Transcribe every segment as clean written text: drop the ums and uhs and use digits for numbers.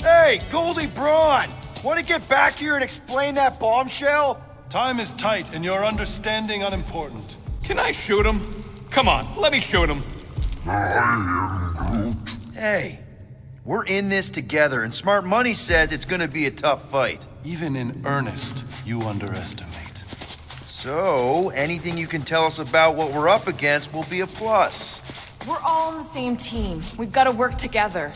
Hey, Goldie Braun! Want to get back here and explain that bombshell? Time is tight and your understanding unimportant. Can I shoot him? Come on, let me shoot him. Hey, we're in this together, and Smart Money says it's gonna be a tough fight. Even in earnest, you underestimate. So, anything you can tell us about what we're up against will be a plus. We're all on the same team. We've got to work together.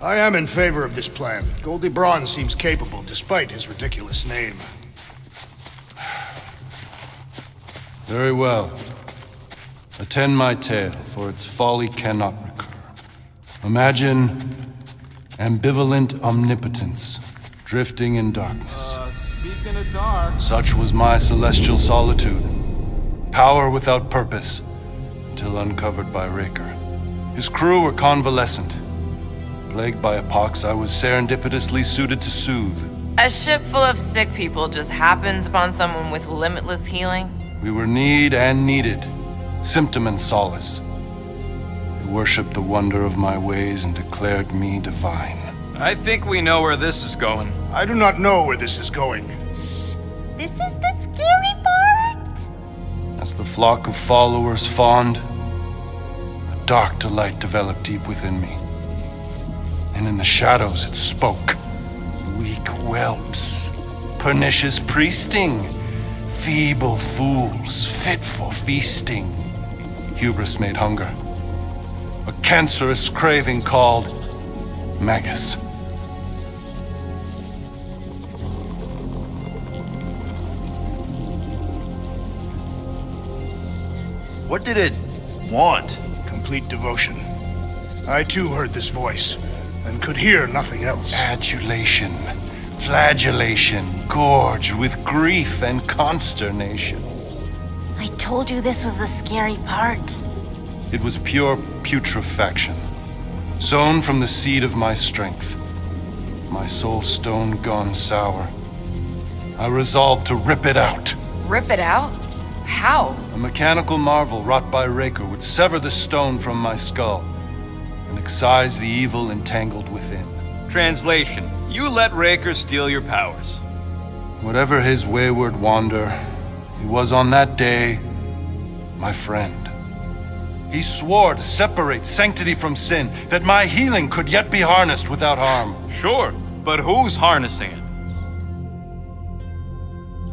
I am in favor of this plan. Goldie Braun seems capable, despite his ridiculous name. Very well. Attend my tale, for its folly cannot recur. Imagine ambivalent omnipotence, drifting in darkness. Speaking of dark. Such was my celestial solitude. Power without purpose, until uncovered by Raker. His crew were convalescent. Plagued by a pox, I was serendipitously suited to soothe. A ship full of sick people just happens upon someone with limitless healing. We were need and needed, symptom and solace. They worshipped the wonder of my ways and declared me divine. I think we know where this is going. I do not know where this is going. This is the scary part. As the flock of followers fawned, a dark delight developed deep within me. And in the shadows it spoke. Weak whelps, pernicious priesting, feeble fools fit for feasting. Hubris made hunger. A cancerous craving called Magus. What did it want? Complete devotion. I too heard this voice, and could hear nothing else. Adulation, flagellation, gorged with grief and consternation. I told you this was the scary part. It was pure putrefaction, sown from the seed of my strength. My soul stone gone sour. I resolved to rip it out. Rip it out? How? A mechanical marvel wrought by Raker would sever the stone from my skull and excise the evil entangled within. Translation: you let Raker steal your powers. Whatever his wayward wander, he was on that day my friend. He swore to separate sanctity from sin, that my healing could yet be harnessed without harm. Sure, but who's harnessing it?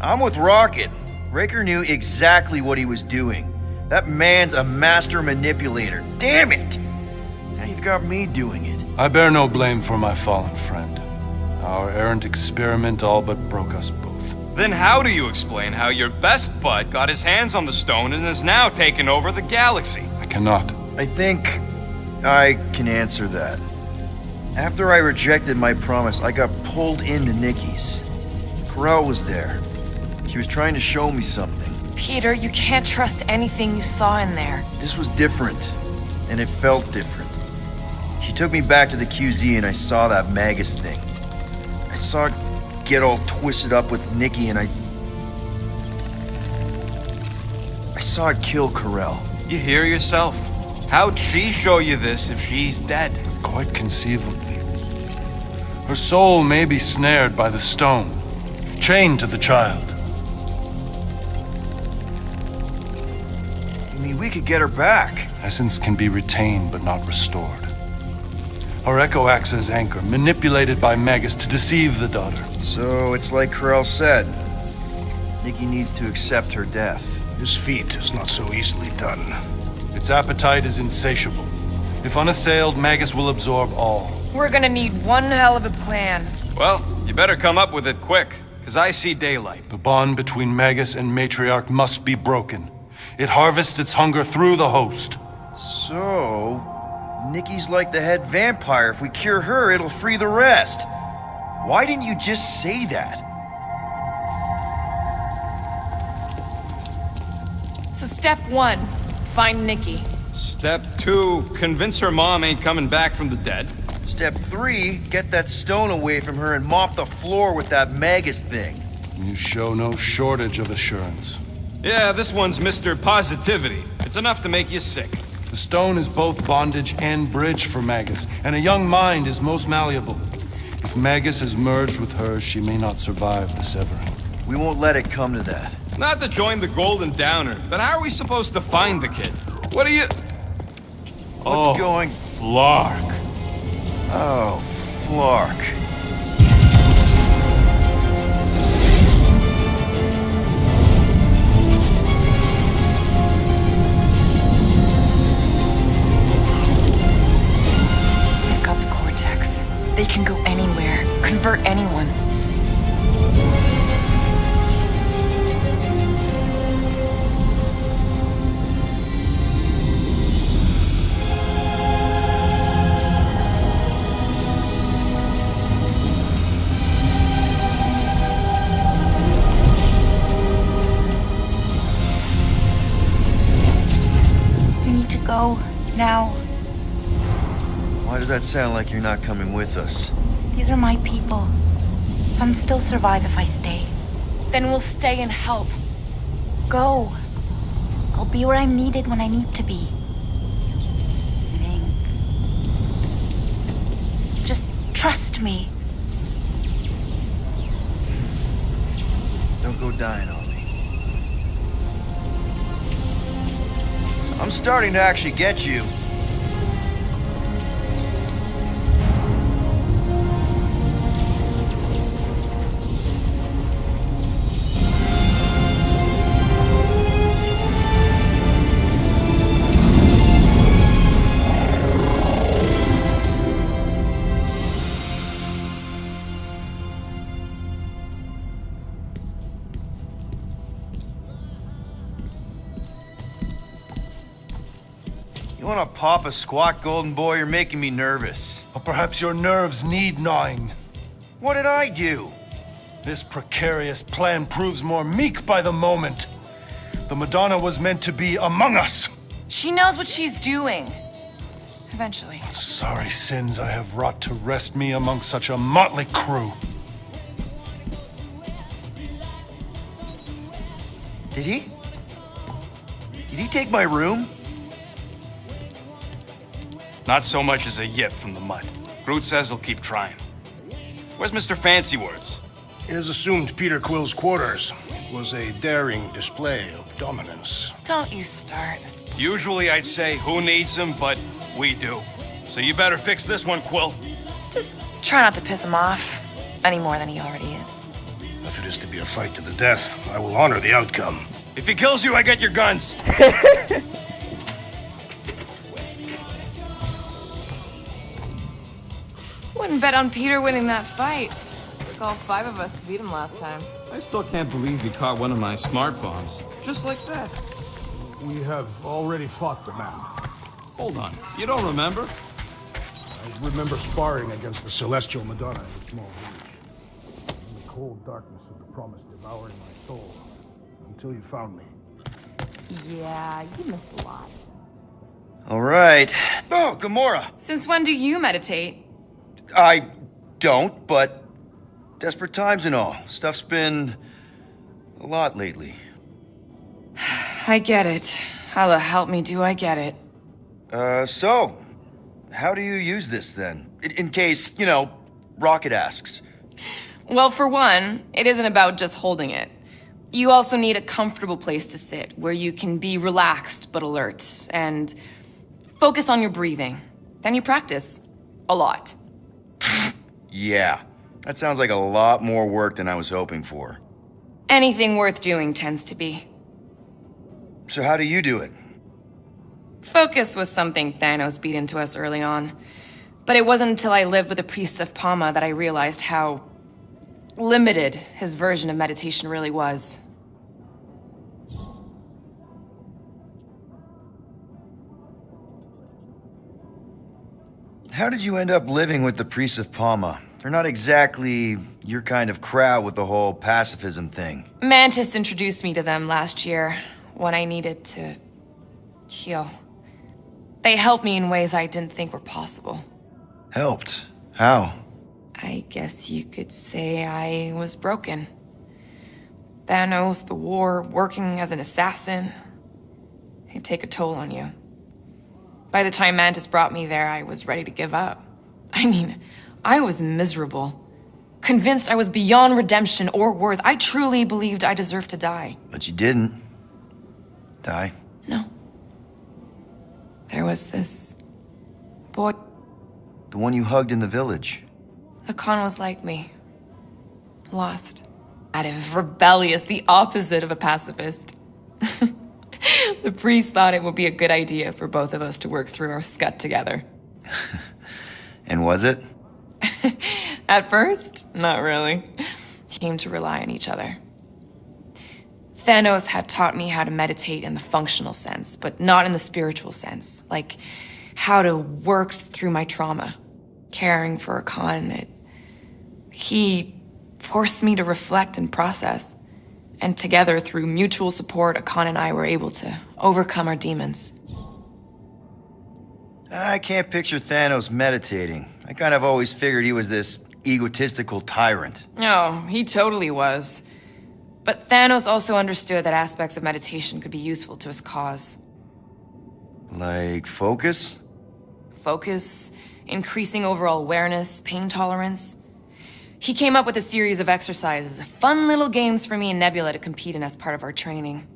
I'm with Rocket. Raker knew exactly what he was doing. That man's a master manipulator. Damn it! Now you've got me doing it. I bear no blame for my fallen friend. Our errant experiment all but broke us both. Then how do you explain how your best bud got his hands on the stone and is now taking over the galaxy? I cannot. I think I can answer that. After I rejected my promise, I got pulled into Nikki's. Corel was there. She was trying to show me something. Peter, you can't trust anything you saw in there. This was different, and it felt different. She took me back to the QZ and I saw that Magus thing. I saw it get all twisted up with Nikki and I saw it kill Corel. You hear yourself. How'd she show you this if she's dead? Quite conceivably. Her soul may be snared by the stone, chained to the child. I mean, we could get her back. Essence can be retained but not restored. Her echo acts as anchor, manipulated by Magus to deceive the daughter. So it's like Corel said. Nikki needs to accept her death. This feat is not so easily done. Its appetite is insatiable. If unassailed, Magus will absorb all. We're gonna need one hell of a plan. Well, you better come up with it quick, because I see daylight. The bond between Magus and Matriarch must be broken. It harvests its hunger through the host. So, Nikki's like the head vampire. If we cure her, it'll free the rest. Why didn't you just say that? So step 1, find Nikki. Step 2, convince her mom ain't coming back from the dead. Step 3, get that stone away from her and mop the floor with that Magus thing. You show no shortage of assurance. Yeah, this one's Mr. Positivity. It's enough to make you sick. The stone is both bondage and bridge for Magus, and a young mind is most malleable. If Magus has merged with hers, she may not survive the severing. We won't let it come to that. Not to join the Golden Downer, but how are we supposed to find the kid? What are you... What's going... Flark. Oh, Flark. We've got the Cortex. They can go anywhere, convert anyone. You need to go now. Why does that sound like you're not coming with us? These are my people. Some still survive if I stay. Then we'll stay and help. Go. I'll be where I'm needed when I need to be. Think. Just trust me. Don't go dying on me. I'm starting to actually get you. You wanna pop a squat, Golden Boy? You're making me nervous. Or perhaps your nerves need gnawing. What did I do? This precarious plan proves more meek by the moment. The Madonna was meant to be among us. She knows what she's doing. Eventually. Sorry sins I have wrought to wrest me among such a motley crew. Did he? Did he take my room? Not so much as a yip from the mud. Groot says he'll keep trying. Where's Mr. Fancy Words? It is assumed Peter Quill's quarters. It was a daring display of dominance. Don't you start. Usually I'd say, who needs him, but we do. So you better fix this one, Quill. Just try not to piss him off any more than he already is. If it is to be a fight to the death, I will honor the outcome. If he kills you, I get your guns. Wouldn't bet on Peter winning that fight. Took all 5 of us to beat him last time. I still can't believe he caught one of my smart bombs. Just like that. We have already fought the man. Hold on. You don't remember? I remember sparring against the Celestial Madonna in a small village. In the cold darkness of the promise devouring my soul. Until you found me. Yeah, you missed a lot. All right. Oh, Gamora. Since when do you meditate? I don't, but desperate times and all. Stuff's been a lot lately. I get it. How the help me do I get it? So, how do you use this then? In case, Rocket asks. Well, for one, it isn't about just holding it. You also need a comfortable place to sit where you can be relaxed but alert and focus on your breathing. Then you practice. A lot. Yeah, that sounds like a lot more work than I was hoping for. Anything worth doing tends to be. So how do you do it? Focus was something Thanos beat into us early on. But it wasn't until I lived with the priests of Palma that I realized how limited his version of meditation really was. How did you end up living with the priests of Palma? They're not exactly your kind of crowd with the whole pacifism thing. Mantis introduced me to them last year when I needed to heal. They helped me in ways I didn't think were possible. Helped? How? I guess you could say I was broken. Thanos, the war, working as an assassin, it'd take a toll on you. By the time Mantis brought me there, I was ready to give up. I mean, I was miserable. Convinced I was beyond redemption or worth. I truly believed I deserved to die. But you didn't. Die. No. There was this boy. The one you hugged in the village. Hakan was like me. Lost. Active, rebellious, the opposite of a pacifist. The priest thought it would be a good idea for both of us to work through our scut together. And was it? At first, not really. Came to rely on each other. Thanos had taught me how to meditate in the functional sense, but not in the spiritual sense. Like how to work through my trauma. Caring for Hakan, he forced me to reflect and process. And together, through mutual support, Hakan and I were able to overcome our demons. I can't picture Thanos meditating. I kind of always figured he was this egotistical tyrant. Oh, he totally was. But Thanos also understood that aspects of meditation could be useful to his cause. Like focus? Focus, increasing overall awareness, pain tolerance. He came up with a series of exercises, fun little games for me and Nebula to compete in as part of our training.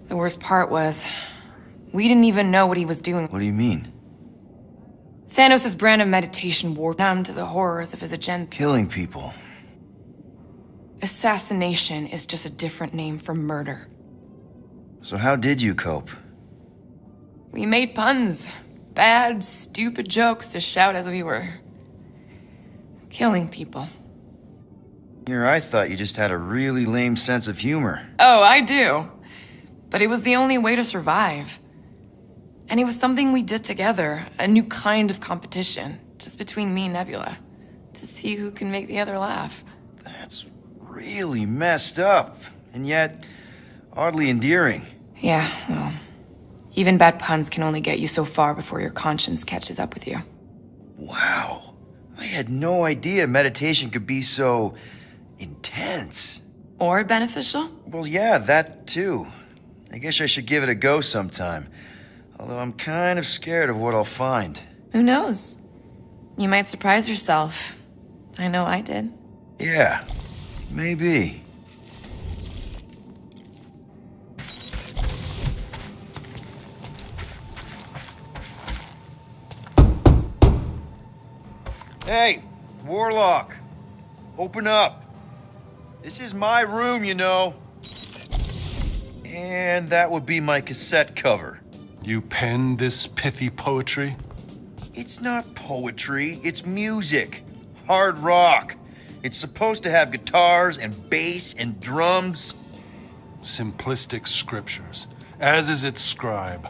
The worst part was, we didn't even know what he was doing. What do you mean? Thanos' brand of meditation wore numb to the horrors of his agenda. Killing people. Assassination is just a different name for murder. So how did you cope? We made puns. Bad, stupid jokes to shout as we were killing people. Here, I thought you just had a really lame sense of humor. Oh, I do. But it was the only way to survive. And it was something we did together, a new kind of competition, just between me and Nebula, to see who can make the other laugh. That's really messed up, and yet oddly endearing. Yeah, well, even bad puns can only get you so far before your conscience catches up with you. Wow. I had no idea meditation could be so intense. Or beneficial? Well, yeah, that too. I guess I should give it a go sometime. Although I'm kind of scared of what I'll find. Who knows? You might surprise yourself. I know I did. Yeah, maybe. Hey, Warlock. Open up. This is my room, you know. And that would be my cassette cover. You penned this pithy poetry? It's not poetry, it's music. Hard rock. It's supposed to have guitars and bass and drums. Simplistic scriptures, as is its scribe.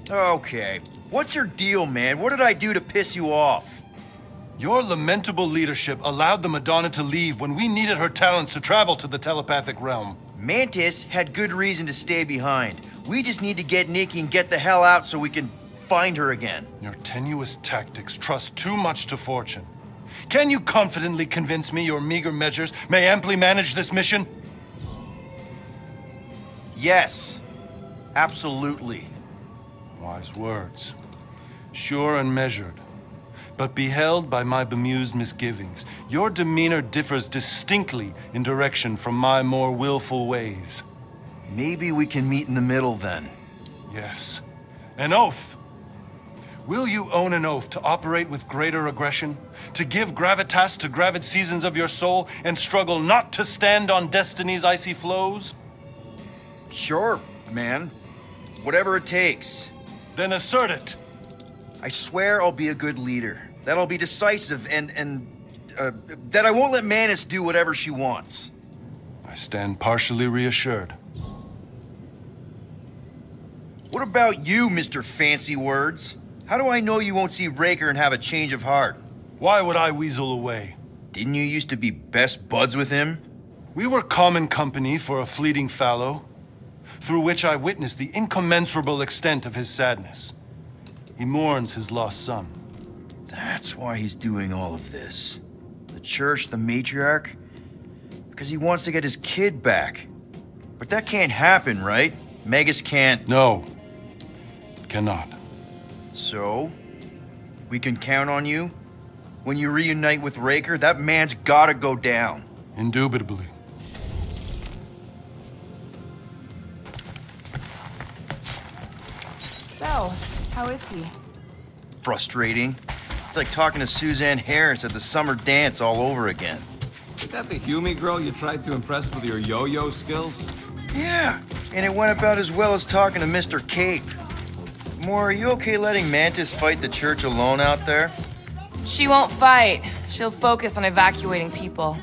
Okay. What's your deal, man? What did I do to piss you off? Your lamentable leadership allowed the Madonna to leave when we needed her talents to travel to the telepathic realm. Mantis had good reason to stay behind. We just need to get Nikki and get the hell out so we can find her again. Your tenuous tactics trust too much to fortune. Can you confidently convince me your meager measures may amply manage this mission? Yes. Absolutely. Wise words. Sure and measured. But beheld by my bemused misgivings, your demeanor differs distinctly in direction from my more willful ways. Maybe we can meet in the middle then. Yes. An oath. Will you own an oath to operate with greater aggression? To give gravitas to gravid seasons of your soul and struggle not to stand on destiny's icy flows? Sure, man. Whatever it takes. Then assert it. I swear I'll be a good leader. That I'll be decisive and that I won't let Mantis do whatever she wants. I stand partially reassured. What about you, Mr. Fancy Words? How do I know you won't see Raker and have a change of heart? Why would I weasel away? Didn't you used to be best buds with him? We were common company for a fleeting fallow, through which I witnessed the incommensurable extent of his sadness. He mourns his lost son. That's why he's doing all of this. The church, the matriarch. Because he wants to get his kid back. But that can't happen, right? Magus can't... No. Cannot. So? We can count on you? When you reunite with Raker, that man's gotta go down. Indubitably. So, how is he? Frustrating. It's like talking to Suzanne Harris at the summer dance all over again. Is that the Hume girl you tried to impress with your yo-yo skills? Yeah, and it went about as well as talking to Mr. Cape. Moore, are you okay letting Mantis fight the church alone out there? She won't fight. She'll focus on evacuating people.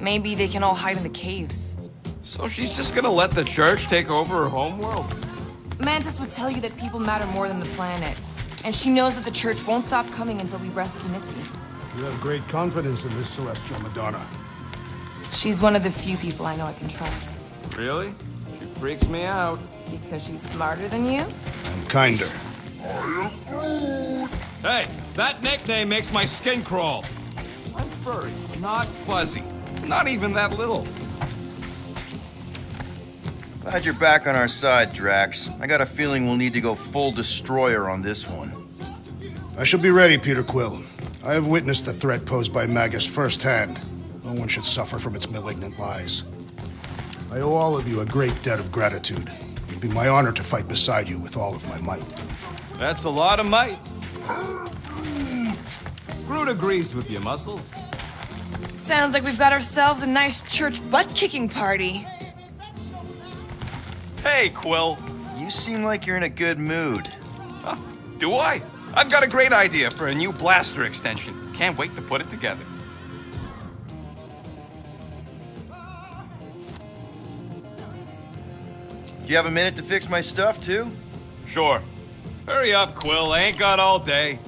Maybe they can all hide in the caves. So she's just gonna let the church take over her homeworld? Mantis would tell you that people matter more than the planet. And she knows that the church won't stop coming until we rescue Nikki. You have great confidence in this Celestial Madonna. She's one of the few people I know I can trust. Really? She freaks me out. Because she's smarter than you? And kinder. Hey, that nickname makes my skin crawl. I'm furry, not fuzzy. Not even that little. Glad you're back on our side, Drax. I got a feeling we'll need to go full destroyer on this one. I shall be ready, Peter Quill. I have witnessed the threat posed by Magus firsthand. No one should suffer from its malignant lies. I owe all of you a great debt of gratitude. It would be my honor to fight beside you with all of my might. That's a lot of might. Groot agrees with you, Muscles. Sounds like we've got ourselves a nice church butt-kicking party. Hey, Quill. You seem like you're in a good mood. Huh, do I? I've got a great idea for a new blaster extension. Can't wait to put it together. Do you have a minute to fix my stuff, too? Sure. Hurry up, Quill. I ain't got all day.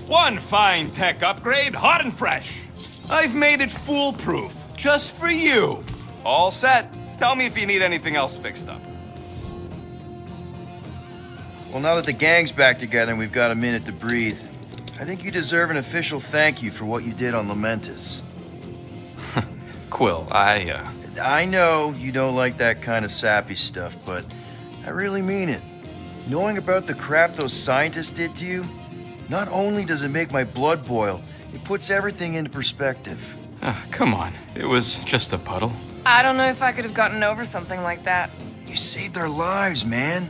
One fine tech upgrade, hot and fresh. I've made it foolproof, just for you. All set. Tell me if you need anything else fixed up. Well, now that the gang's back together and we've got a minute to breathe, I think you deserve an official thank you for what you did on Lamentus. Quill, I know you don't like that kind of sappy stuff, but I really mean it. Knowing about the crap those scientists did to you, not only does it make my blood boil, it puts everything into perspective. Come on. It was just a puddle. I don't know if I could have gotten over something like that. You saved our lives, man.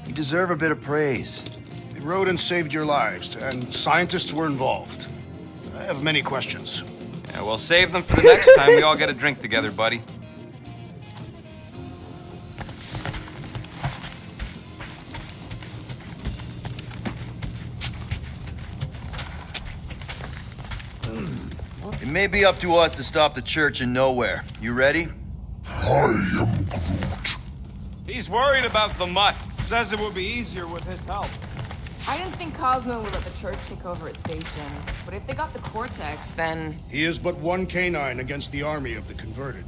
You deserve a bit of praise. The rodents saved your lives, and scientists were involved. I have many questions. Yeah, we'll save them for the next time we all get a drink together, buddy. It may be up to us to stop the church in nowhere. You ready? I am Groot. He's worried about the mutt. Says it would be easier with his help. I didn't think Cosmo would let the church take over its station. But if they got the Cortex, then... He is but one canine against the army of the converted.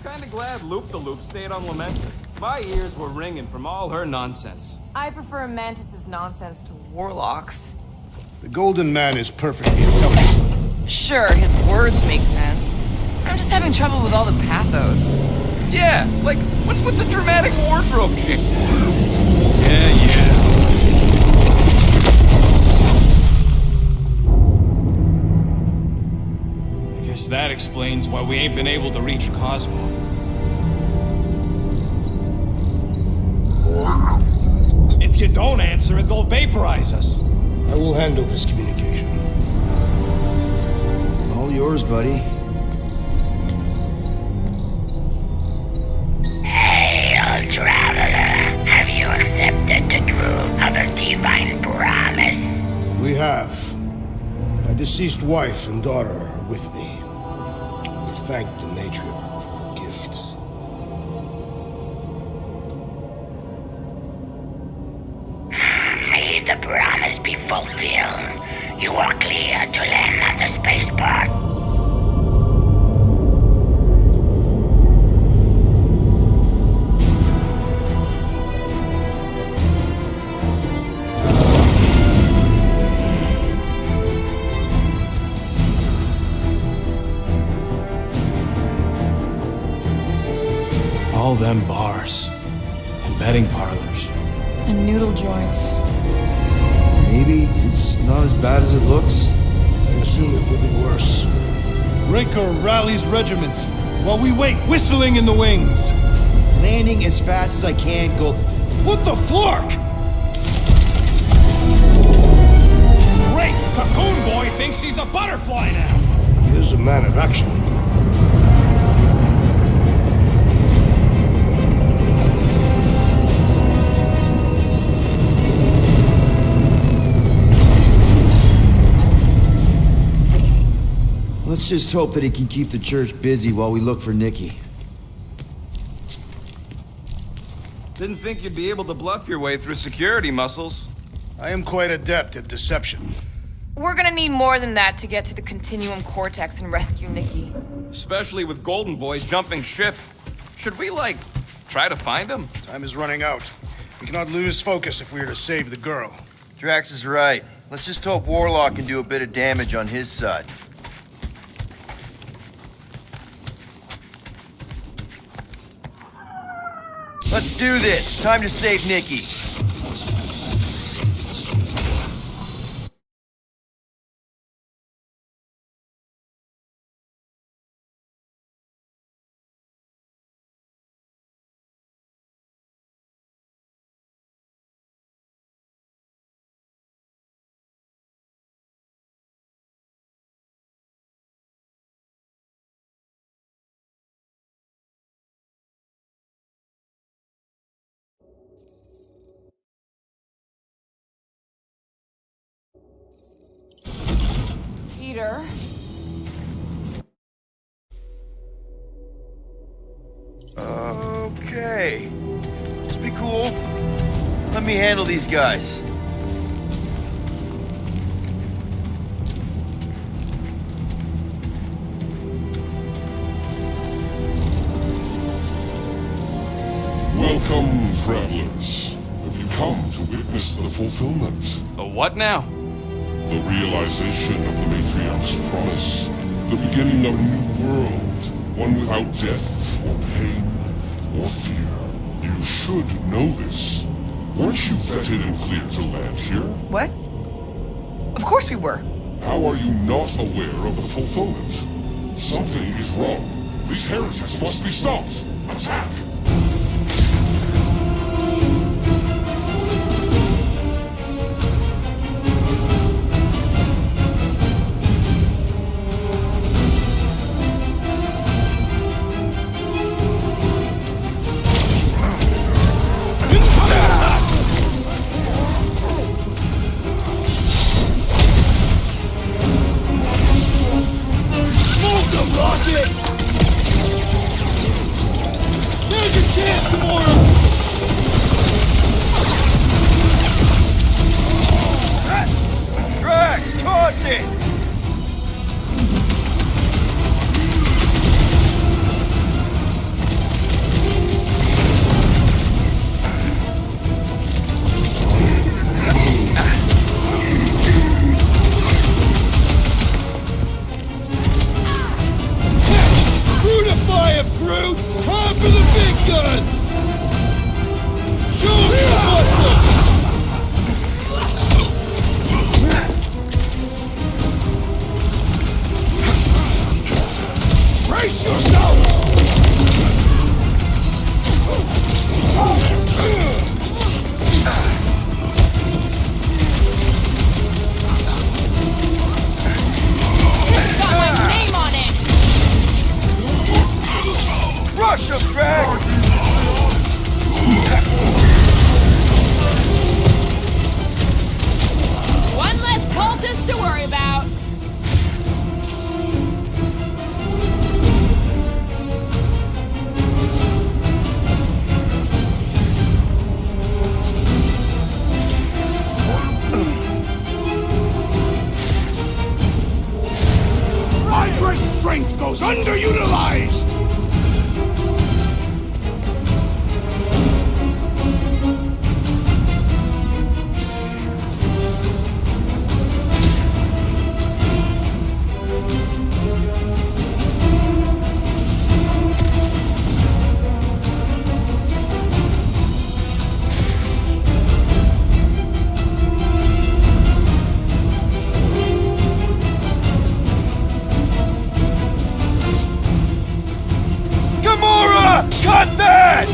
kinda glad Loop-the-Loop stayed on Lamentus. My ears were ringing from all her nonsense. I prefer Mantis's nonsense to Warlock's. The Golden Man is perfectly intelligent. Sure, his words make sense. I'm just having trouble with all the pathos. Yeah, like, what's with the dramatic wardrobe shit? Yeah. I guess that explains why we ain't been able to reach Cosmo. If you don't answer it, they'll vaporize us. I will handle this communication. All yours, buddy. Hail, traveler. Have you accepted the truth of a divine promise? We have. My deceased wife and daughter are with me. To thank the matriarch for her gift. May the promise be fulfilled. You are clear to land at the spaceport. All them bars and betting parlors. And noodle joints. Maybe it's not as bad as it looks. I assume it will be worse. Raker rallies regiments while we wait whistling in the wings. Landing as fast as I can, go. What the flark? Great! Cocoon Boy thinks he's a butterfly now! He is a man of action. Let's just hope that he can keep the church busy while we look for Nikki. Didn't think you'd be able to bluff your way through security muscles. I am quite adept at deception. We're gonna need more than that to get to the Continuum Cortex and rescue Nikki. Especially with Golden Boy jumping ship. Should we, like, try to find him? Time is running out. We cannot lose focus if we are to save the girl. Drax is right. Let's just hope Warlock can do a bit of damage on his side. Let's do this. Time to save Nikki. Peter? Okay. Just be cool. Let me handle these guys. Welcome, travelers. Have you come to witness the fulfillment? The what now? The realization of the Matriarch's promise. The beginning of a new world. One without death, or pain, or fear. You should know this. Weren't you vetted and cleared to land here? What? Of course we were. How are you not aware of the fulfillment? Something is wrong. These heretics must be stopped. Attack! quiet, brute! Time for the big guns! Show 'em your muscle! Brace yourself! Got my name on it! Rush him, Drax! One less cultist to worry about. My great strength goes underutilized! Gamora! Cut that!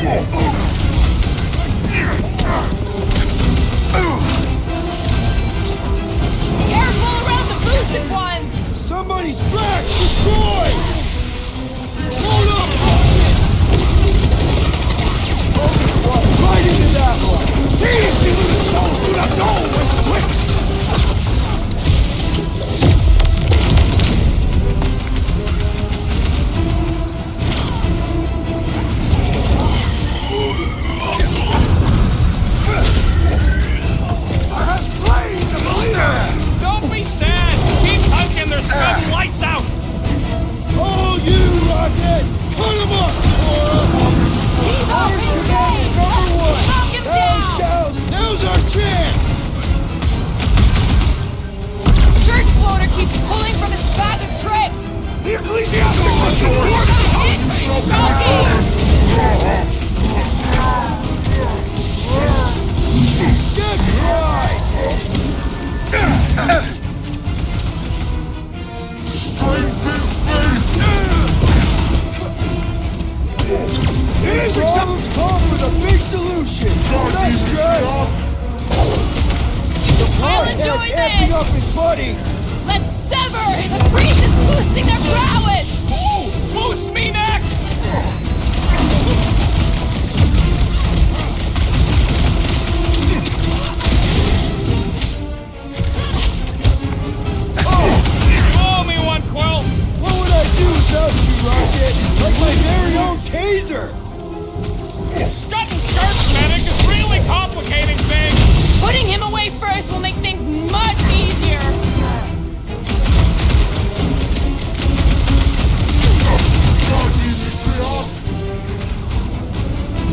Careful around the boosted ones! Somebody's back! Destroy! Hold up! Right into that one! These deluded souls do not know when to quit! I have slain the leader! Don't be sad! Keep poking their scum lights out! Oh, you, Rocket! Cut him up! He's off his game! Knock him down! Shells, now's our chance! Church floater keeps pulling from his bag of tricks! The ecclesiastic must report! It's shocking! Good cry! It is problems come with a big solution! Nice, guys! The I'll bloodhead's enjoy amping this. up his buddies! Let's sever! The priest is boosting their prowess! Boost me next! Oh, me one, Quill! What would I do without you, Rocket? Like my very own taser! Scut and skirt medic is really complicating things! Putting him away first will make things much easier!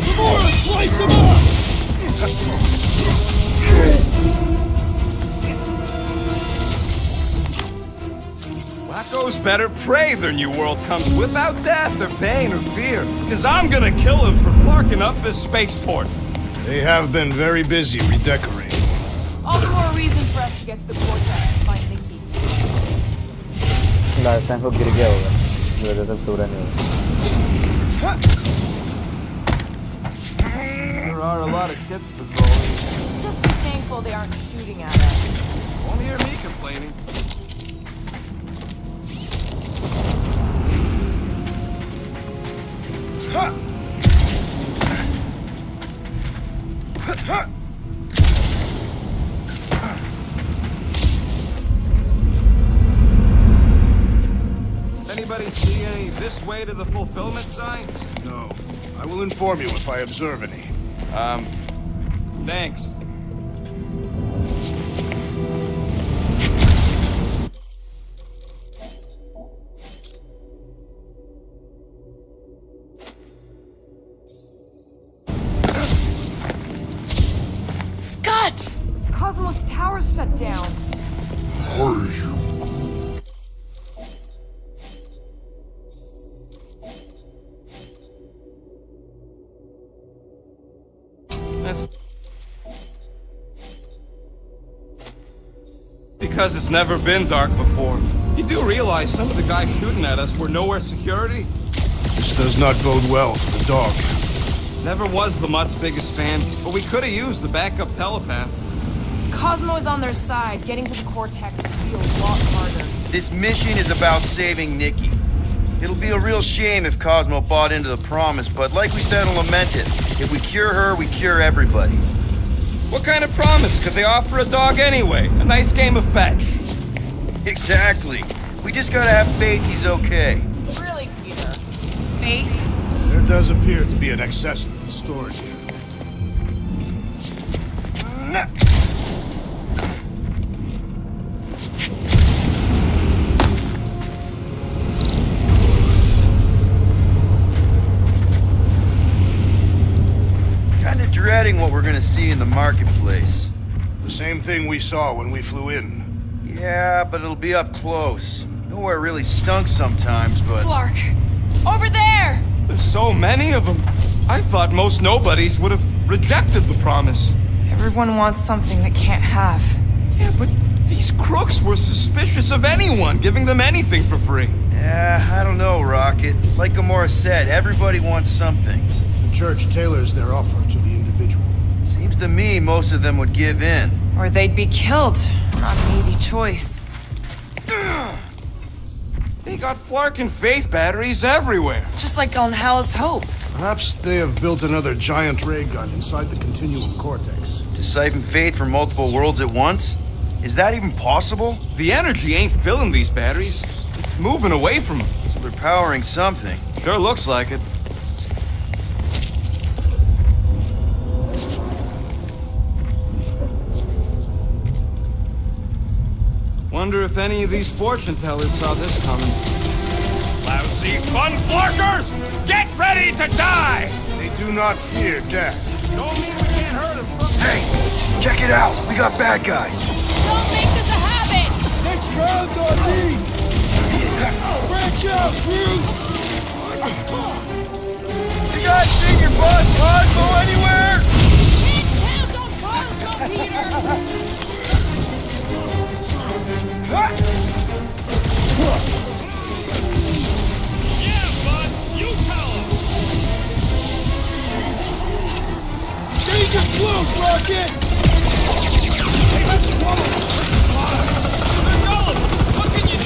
Gamora, slice him up! Wacko's better pray their new world comes without death or pain or fear. Cause I'm gonna kill him for flarking up this spaceport. They have been very busy redecorating. All the more reason for us to get to the Cortex and find Nikki. Last time वो गिर गया होगा जो वजह से पूरा नहीं हुआ There are a lot of ships patrolling. Just be thankful they aren't shooting at us. Won't hear me complaining. Anybody see any this way to the fulfillment signs? No. I will inform you if I observe any. Thanks. Scott! Cosmos Tower's shut down. That's because it's never been dark before. You do realize some of the guys shooting at us were nowhere security? This does not bode well for the dog. Never was the Mutt's biggest fan, but we could have used the backup telepath. If Cosmo is on their side, getting to the Cortex could be a lot harder. This mission is about saving Nikki. It'll be a real shame if Cosmo bought into the promise, but like we said in Lamented, if we cure her, we cure everybody. What kind of promise could they offer a dog anyway? A nice game of fetch. Exactly. We just gotta have faith he's okay. Really, Peter? Faith? There does appear to be an excess in storage here. Kinda dreading what we're gonna see in the marketplace. The same thing we saw when we flew in. Yeah, but it'll be up close. Nowhere really stunk sometimes, but... Flark! Over there! There's so many of them. I thought most nobodies would have rejected the promise. Everyone wants something they can't have. Yeah, but these crooks were suspicious of anyone giving them anything for free. Yeah, I don't know, Rocket. Like Gamora said, everybody wants something. The church tailors their offer to the individual. Seems to me most of them would give in. Or they'd be killed. Not an easy choice. They got Flarkin faith batteries everywhere. Just like on Hal's Hope. Perhaps they have built another giant ray gun inside the Continuum Cortex. To siphon faith from multiple worlds at once? Is that even possible? The energy ain't filling these batteries. It's moving away from them. So they're powering something. Sure looks like it. Wonder if any of these fortune tellers saw this coming. Lousy fun flarkers! Get ready to die! They do not fear death. Don't mean we can't hurt him. Hey, check it out. We got bad guys. Don't make this a habit! Next round's on me! Branch out, crew! You guys seen your boss Cosmo anywhere? Can't count on Cosmo, Peter! Yeah, bud. You tell him. Danger close, Rocket! Let's swallow! What can you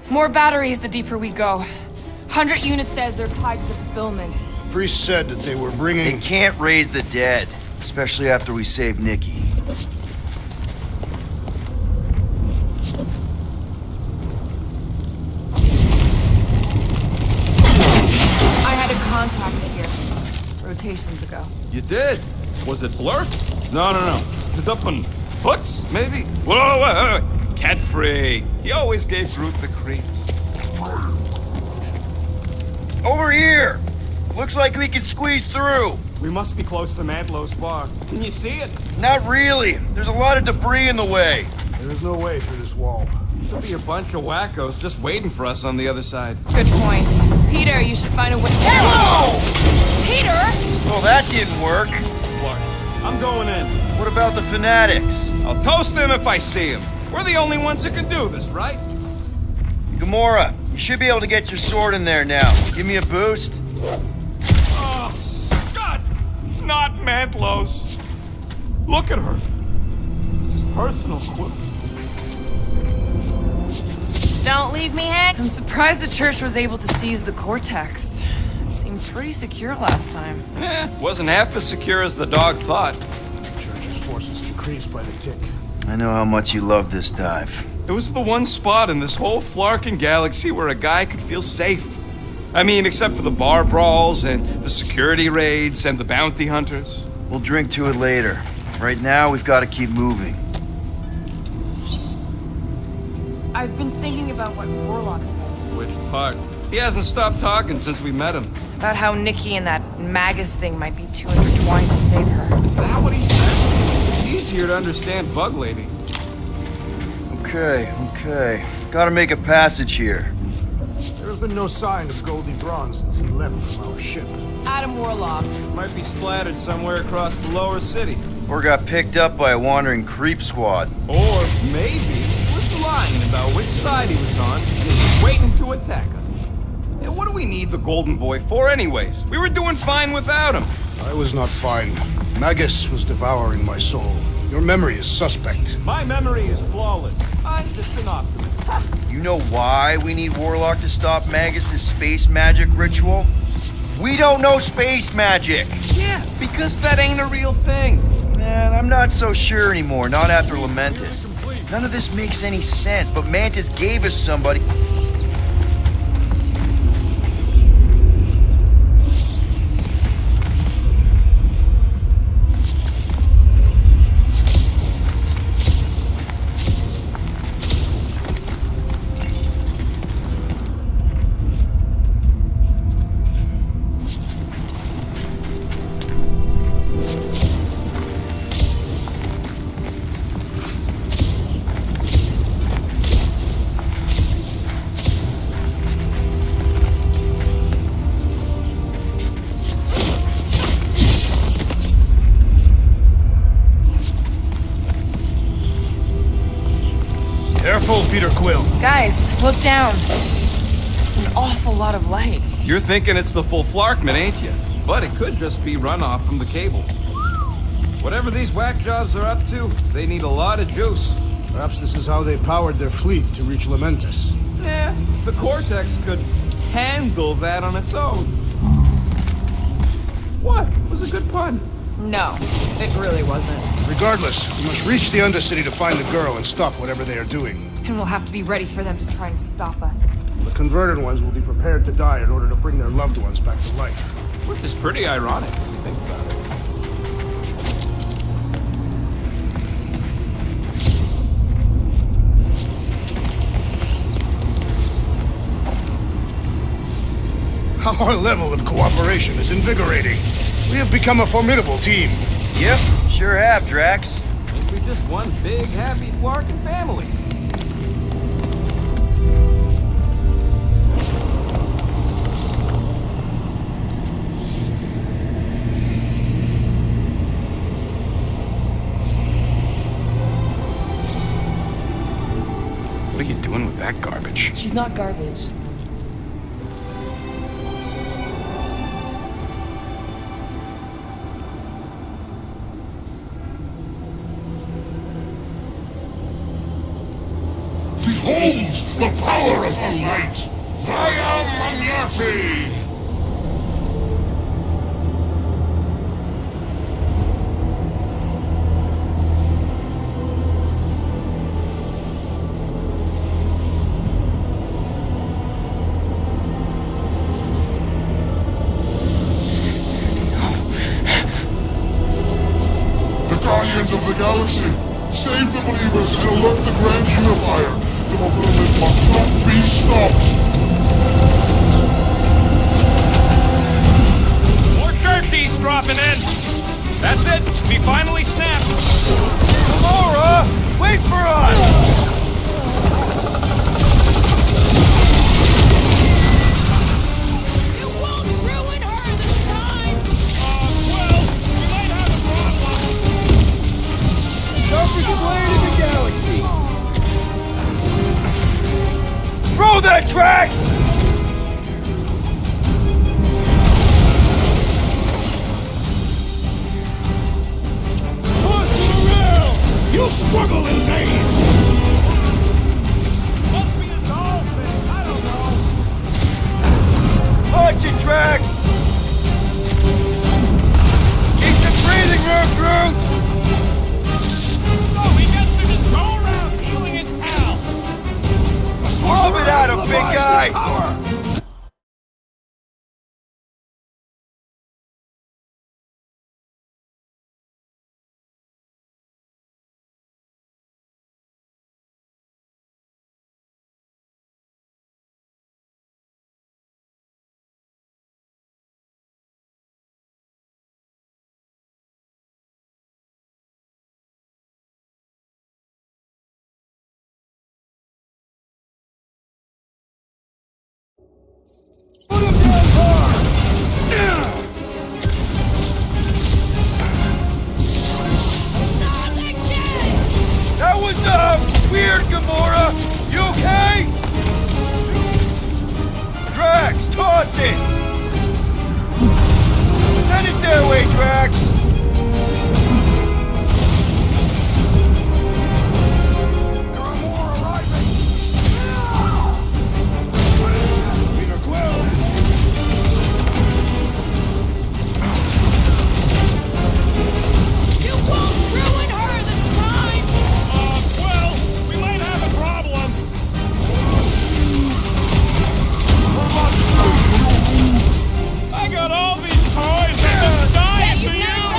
do? More batteries the deeper we go. 100 units says they're tied to the fulfillment. Priest said that they were They bringing... can't raise the dead, especially after we save Nikki. I had a contact here. Rotations ago. You did? Was it Blurf? No. Shduppen. Hoots, maybe? Whoa. Cat free. He always gave Groot the creeps. Over here! Looks like we can squeeze through. We must be close to Mantlow's bar. Can you see it? Not really. There's a lot of debris in the way. There is no way through this wall. There'll be a bunch of wackos just waiting for us on the other side. Good point. Peter, you should find a way. Whoa! Peter! Well, that didn't work. Clark, I'm going in. What about the fanatics? I'll toast them if I see them. We're the only ones who can do this, right? Gamora, you should be able to get your sword in there now. Give me a boost. Oh, Scott! Not Mantlow's. Look at her. This is personal, Quill. Don't leave me hanging. I'm surprised the church was able to seize the Cortex. It seemed pretty secure last time. Wasn't half as secure as the dog thought. The church's forces increased by the tick. I know how much you love this dive. It was the one spot in this whole Flarkin galaxy where a guy could feel safe. I mean, except for the bar brawls and the security raids and the bounty hunters. We'll drink to it later. Right now, we've got to keep moving. I've been thinking about what Warlock said. Which part? He hasn't stopped talking since we met him. About how Nikki and that Magus thing might be too intertwined to save her. Is that what he said? It's easier to understand Bug Lady. Okay. Gotta make a passage here. There has been no sign of Goldie Braun since he left from our ship. Adam Warlock. Might be splattered somewhere across the lower city. Or got picked up by a wandering creep squad. Or maybe he was lying about which side he was on and is just waiting to attack us. And what do we need the Golden Boy for anyways? We were doing fine without him. I was not fine. Magus was devouring my soul. Your memory is suspect. My memory is flawless. I'm just an optimist. You know why we need Warlock to stop Magus' space magic ritual? We don't know space magic! Yeah, because that ain't a real thing. Man, I'm not so sure anymore, not after Lamentus. None of this makes any sense, but Mantis gave us somebody... Look down. That's an awful lot of light. You're thinking it's the full Flarkman, ain't you? But it could just be runoff from the cables. Whatever these whack jobs are up to, they need a lot of juice. Perhaps this is how they powered their fleet to reach Lamentus. The Cortex could handle that on its own. What? It was a good pun. No, it really wasn't. Regardless, we must reach the Undercity to find the girl and stop whatever they are doing. And we'll have to be ready for them to try and stop us. The converted ones will be prepared to die in order to bring their loved ones back to life. Which is pretty ironic when you think about it. Our level of cooperation is invigorating. We have become a formidable team. Yep, sure have, Drax. Think we're just one big, happy Flarkin family. What are you doing with that garbage? She's not garbage. Behold the power of the light! Via Magnati! The Guardians of the Galaxy! Save the believers and alert the Grand Unifier! The movement must not be stopped! More sharpties dropping in! That's it! We finally snapped! Gamora! Wait for us! You won't ruin her this time! Well, we might have a problem. Sharpest blade in the galaxy! Throw that, Drax! Toss him around! You'll struggle in vain! Must be the dolphin. I don't know. Punch it, Drax! Keep the breathing room, Groot! So he gets to just go around healing his pals. Lob it at him, big guy! That was, weird, Gamora! You okay? Drax, toss it! Send it their way, Drax! There are more arriving! What is this, Peter Quill? You won't ruin her this time! Well, we might have a problem. I got all these toys and I'm dying for you!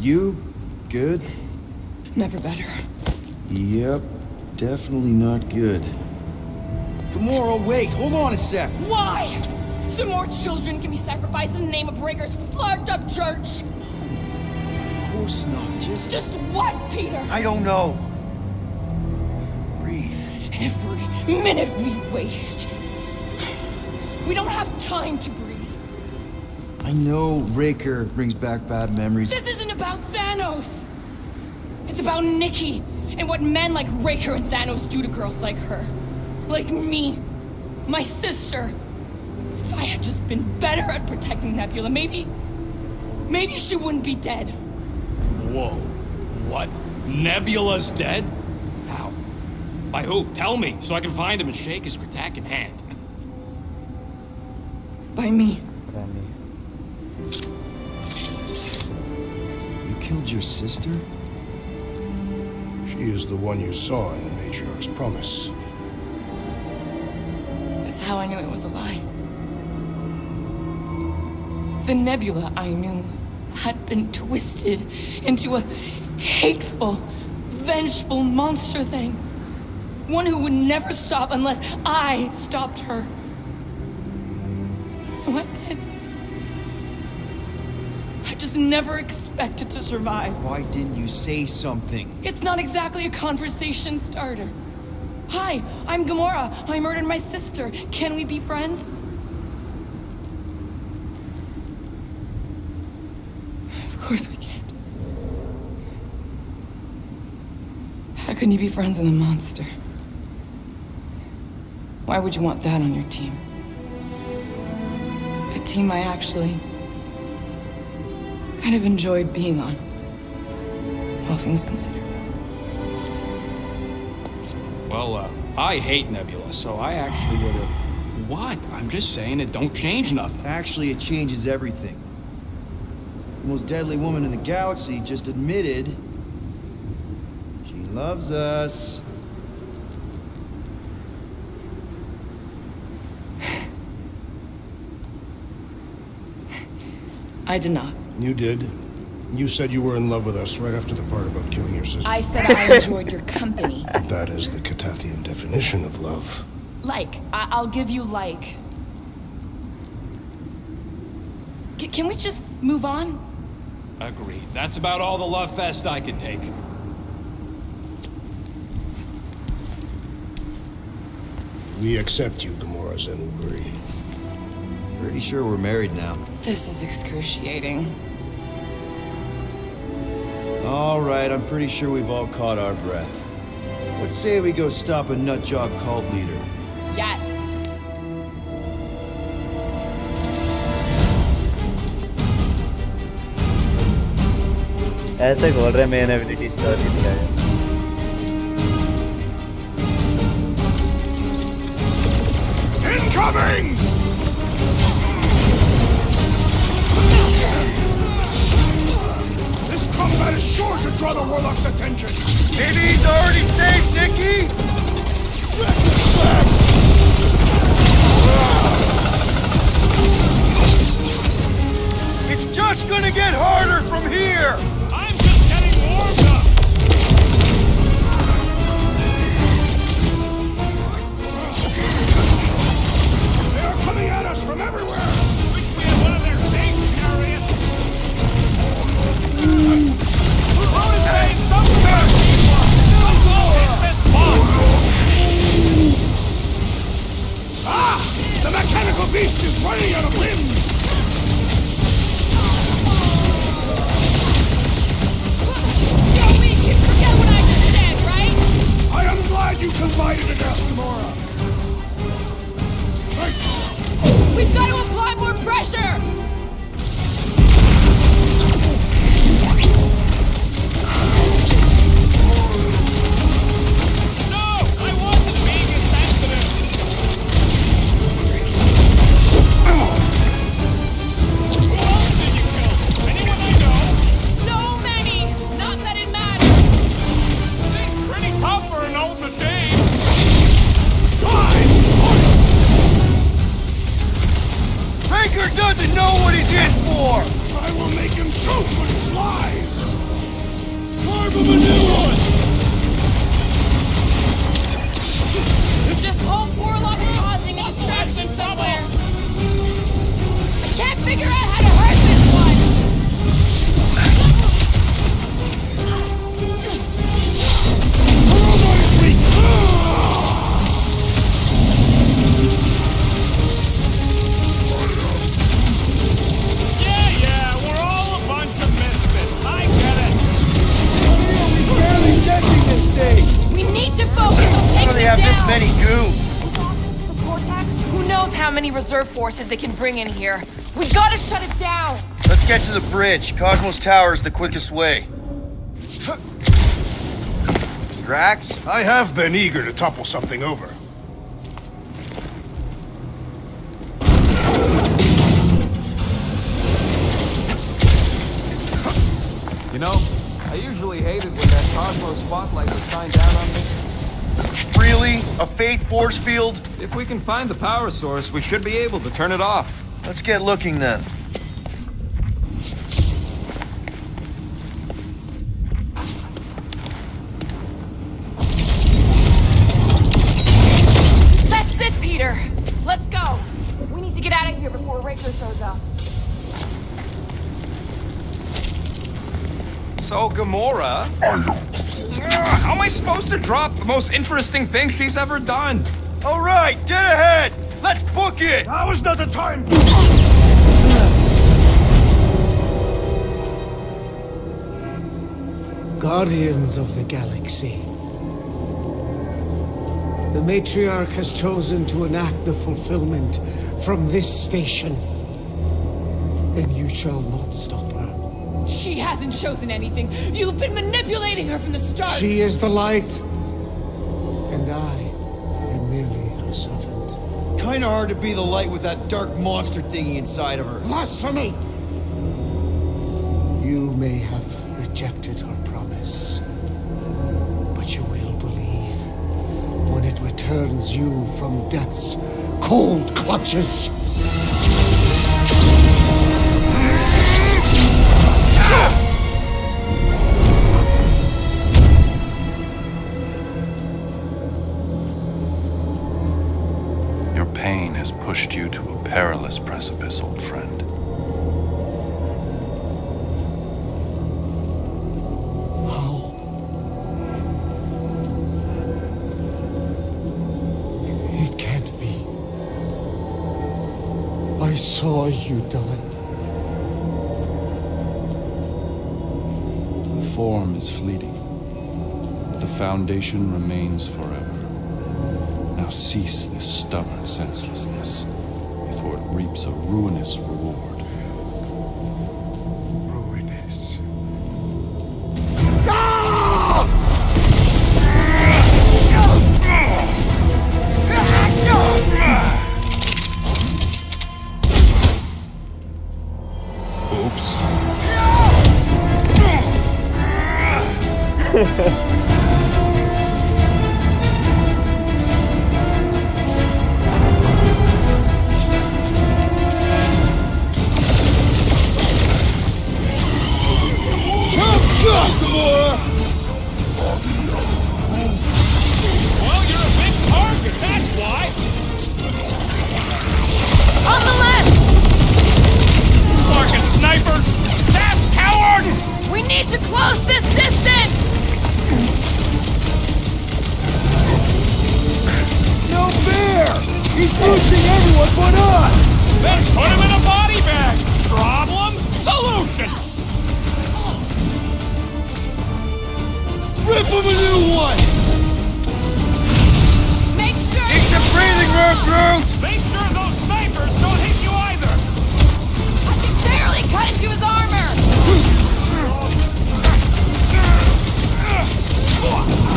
You? Good? Never better. Yep, definitely not good. Gamora, wait, hold on a sec. Why? So more children can be sacrificed in the name of Raker's flarked up church? Of course not, Just what, Peter? I don't know. Breathe. Every minute we waste. We don't have time to breathe. I know Raker brings back bad memories. This isn't about Thanos. It's about Nikki and what men like Raker and Thanos do to girls like her. Like me. My sister. If I had just been better at protecting Nebula, maybe she wouldn't be dead. Whoa. What? Nebula's dead? How? By who? Tell me, so I can find him and shake his Ratak in hand. By me. You killed your sister? She is the one you saw in the Matriarch's promise. That's how I knew it was a lie. The Nebula I knew had been twisted into a hateful, vengeful monster thing. One who would never stop unless I stopped her. So I did. I just never expected to survive. Why didn't you say something? It's not exactly a conversation starter. Hi, I'm Gamora. I murdered my sister. Can we be friends? Of course we can't. How can you be friends with a monster? Why would you want that on your team? A team I actually kind of enjoyed being on, all things considered. Well, I hate Nebula, so I actually would have... What? I'm just saying it don't change nothing. Actually, it changes everything. The most deadly woman in the galaxy just admitted she loves us. I did not. You did. You said you were in love with us right after the part about killing your sister. I said I enjoyed your company. That is the Catathian definition of love. I'll give you like. Can we just move on? Agreed. That's about all the love fest I can take. We accept you, Gamora Zenuburi. Pretty sure we're married now. This is excruciating. All right, I'm pretty sure we've all caught our breath. Let's say we go stop a nutjob cult leader. Yes. ऐसे बोल रहे main ability story दिखाया Incoming! This combat is sure to draw the Warlock's attention. Maybe he's already safe, Nikki? It's just gonna get harder from here! I'm just getting warmed up! They are coming at us from everywhere! Wish we had one of their tank chariots! I was saying something about teamwork! Let's all hit this bomb! Ah! The mechanical beast is running out of limbs! So we can forget what I just said, right? I am glad you confided in us, Gamora. We've got to apply more pressure! No! I wasn't being insensitive! Who else did you kill? Anyone I know? So many! Not that it matters! Thing's pretty tough for an old machine! Raker doesn't know what he's in for! I will make him choke on his lies! Just hope Warlock's causing a distraction somewhere. I can't figure out how to hurt this one. Yeah, we're all a bunch of misfits. I get it. We're barely denting this thing! We need to focus on How taking do they it have this down. many goons? Who knows how many reserve forces they can bring in here? We gotta shut it down! Let's get to the bridge. Cosmos Tower is the quickest way. Drax? I have been eager to topple something over. You know, I usually hated when that Cosmos spotlight would shine down on me. Really? A Faith force field? If we can find the power source, we should be able to turn it off. Let's get looking then. That's it, Peter! Let's go! We need to get out of here before Raker shows up. So, Gamora... How am I supposed to drop the most interesting thing she's ever done? All right, dead ahead! Let's book it! Now is not the time! Guardians of the Galaxy. The Matriarch has chosen to enact the fulfillment from this station. And you shall not stop her. She hasn't chosen anything. You've been manipulating her from the start. She is the light. And I am merely her servant. Kinda hard to be the light with that dark monster thingy inside of her. Blasphemy! You may have rejected her promise, but you will believe when it returns you from death's cold clutches. Your pain has pushed you to a perilous precipice, old friend. How? It can't be. I saw you die. Form is fleeting, but the foundation remains forever. Now cease this stubborn senselessness, before it reaps a ruinous reward. Ruinous. Oops. Well, you're a big target, that's why! On the left! Fucking snipers! Fast cowards! We need to close this distance! No fair! He's boosting everyone but us! Then put him in a body bag! Problem? Solution! Rip him a new one! Make sure It's a breathing room, Groot! Make sure those snipers don't hit you either! I can barely cut into his armor.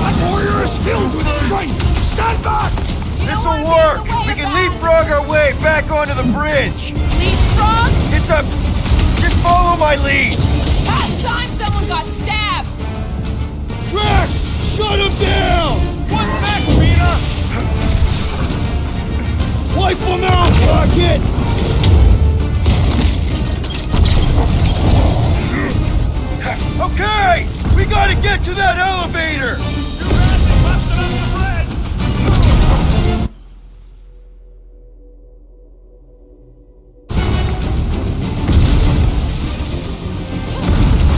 That warrior is filled with strength! Stand back! This'll work! We can leapfrog our way back onto the bridge! Leapfrog? It's a... Just follow my lead! Last time someone got stabbed. Drax! Shut him down! What's next, Peter? Wipe him out, Rocket! Okay! We gotta get to that elevator!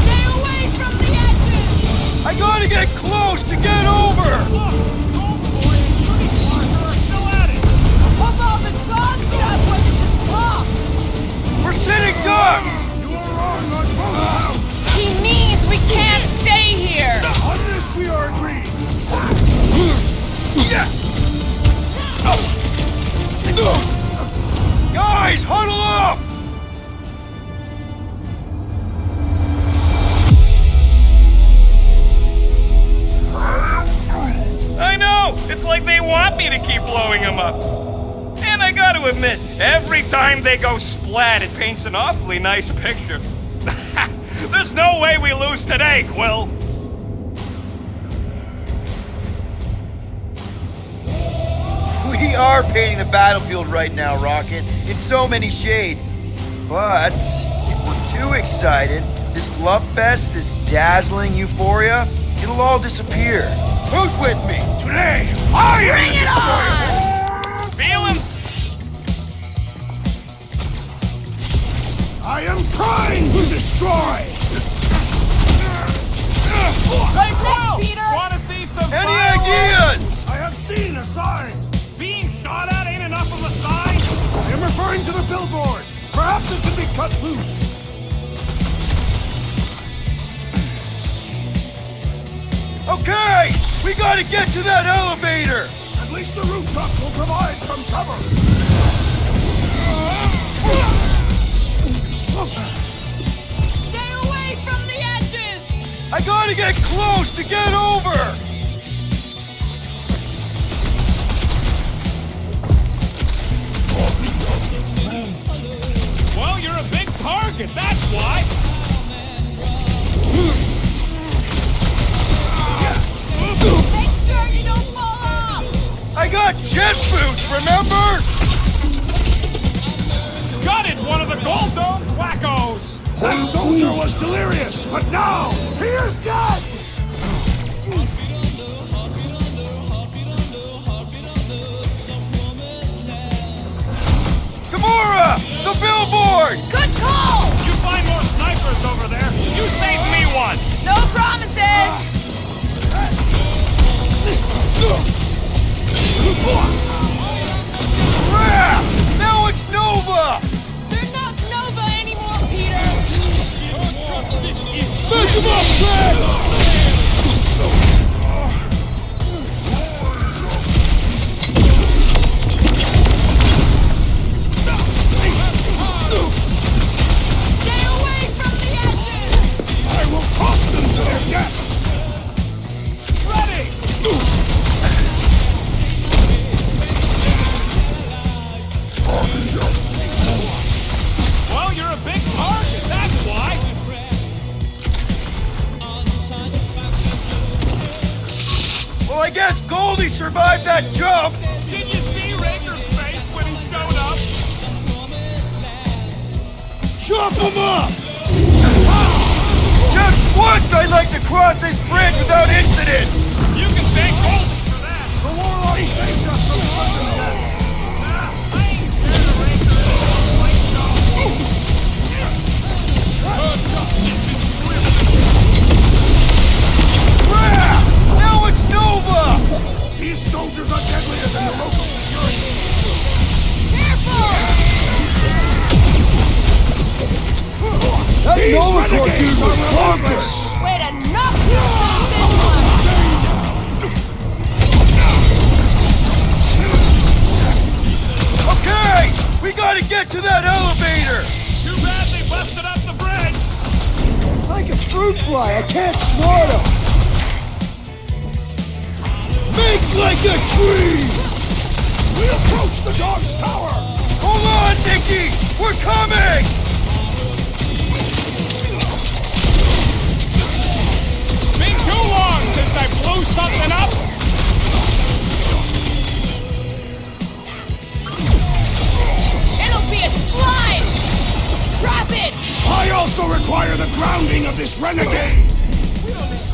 Stay away from the edges! I gotta get close to get over! Of all the god stuff, why did you stop? We're sitting ducks! You are wrong on both counts! He means we can't stay here! On this we are agreed! Guys, huddle up! I know! It's like they want me to keep blowing them up. And I gotta admit, every time they go splat, it paints an awfully nice picture. There's no way we lose today, Quill. We are painting the battlefield right now, Rocket, in so many shades. But if we're too excited, this love fest, this dazzling euphoria, it'll all disappear. Who's with me? Today, I am the destroyer! Feel him? I am trying to destroy! Hey, Quill! Peter! Wanna see some Any fireworks? ideas? I have seen a sign! Being shot at ain't enough of a sign? I am referring to the billboard! Perhaps it can be cut loose! Okay! We gotta get to that elevator! At least the rooftops will provide some cover! Stay away from the edges! I gotta get close to get over! Well, you're a big target, that's why. Make sure you don't fall off! I got jet boots, remember? Gutted one of the Gold Dome wackos. That soldier was delirious, but now he is dead! Gamora! The billboard! Good call! You find more snipers over there. You saved me one. No promises! Crap! Now it's Nova! They're not Nova anymore, Peter! Smash him up, Drax! Stay away from the edges! I will toss them to their deaths! Ready. Well, you're a big target, that's why. Well, I guess Goldie survived that jump! Did you see Raker's face when he showed up? Chop him up! Just once I'd like to cross this bridge without incident! You can thank Goldie for that. The warlock saved us from such a death! I ain't scared of Raker. Like so. Her justice is swift. Crap! Now it's Nova! These soldiers are deadlier than the local security! That These Nova renegades Corps are was relentless! Way to knock yourselves into Okay! We gotta get to that elevator! Too bad they busted up the bridge. It's like a fruit fly, I can't swat him! Make like a tree! We approach the dog's tower! Hold on, Nikki! We're coming! Been too long since I blew something up. It'll be a slice! Drop it! I also require the grounding of this renegade! We don't need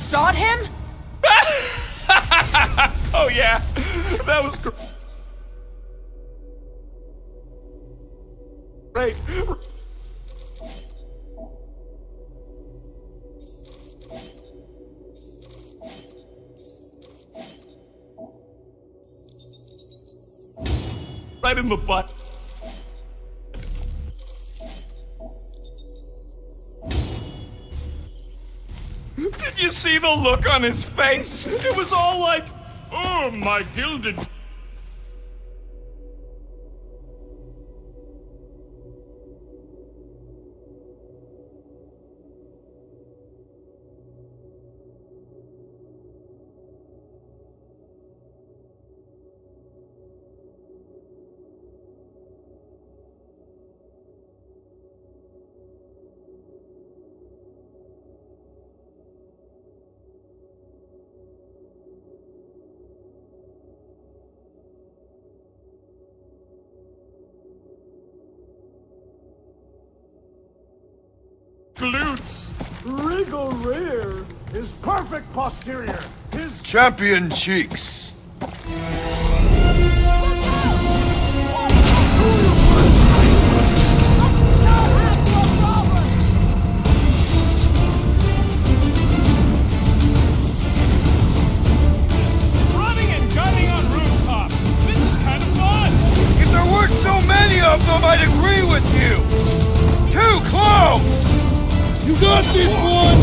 shot him? Oh yeah, that was great. Right in the butt. Did you see the look on his face? It was all like, oh, my gilded. Glutes. Regal rear. His perfect posterior. His Champion cheeks. Running and gunning on rooftops. This is kind of fun. If there weren't so many of them, I'd agree with you. Too close! You got this one!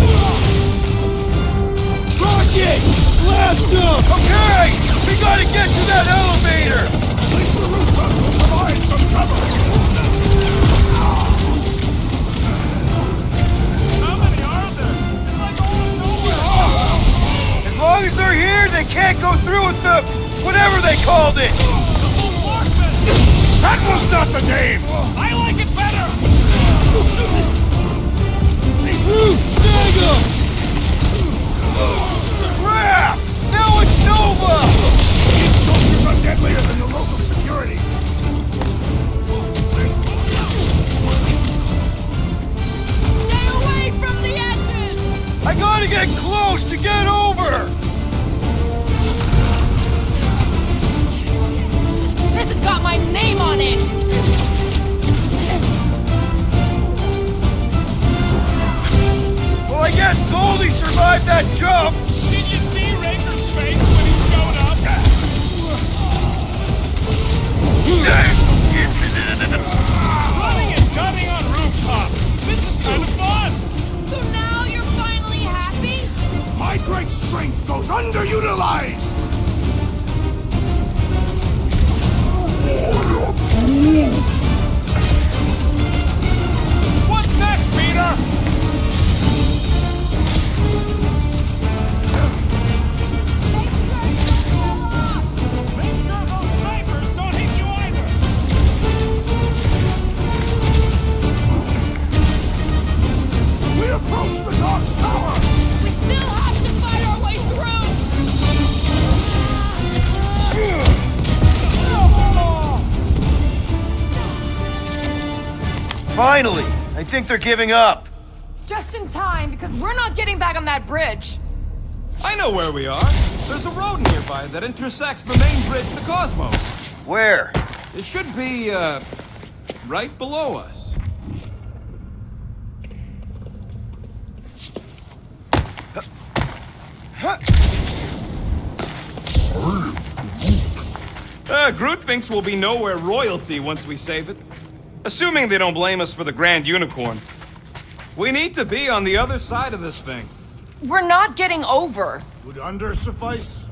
Rocket! Blast him! Okay! We gotta get to that elevator! Place the rooftops will provide some cover! How many are there? It's like all of nowhere. As long as they're here, they can't go through with the... whatever they called it! The full Flarkman. That was not the name! I like it better. Root! Snag him! Crap! Now it's Nova! These soldiers are deadlier than the local security! Stay away from the edges! I gotta get close to get over! This has got my name on it! Well, I guess Goldie survived that jump! Did you see Raker's face when he showed up? Running and gunning on rooftops. This is kind of fun. So now you're finally happy? My great strength goes underutilized! What's next, Peter? Make sure those snipers don't hit you either. We approach the Dog's Tower! We still have to fight our way through! Finally! I think they're giving up. Just in time, because we're not getting back on that bridge. I know where we are. There's a road nearby that intersects the main bridge to Cosmos. Where? It should be, right below us. Groot thinks we'll be nowhere royalty once we save it. Assuming they don't blame us for the Grand Unicorn. We need to be on the other side of this thing. We're not getting over. Would under suffice?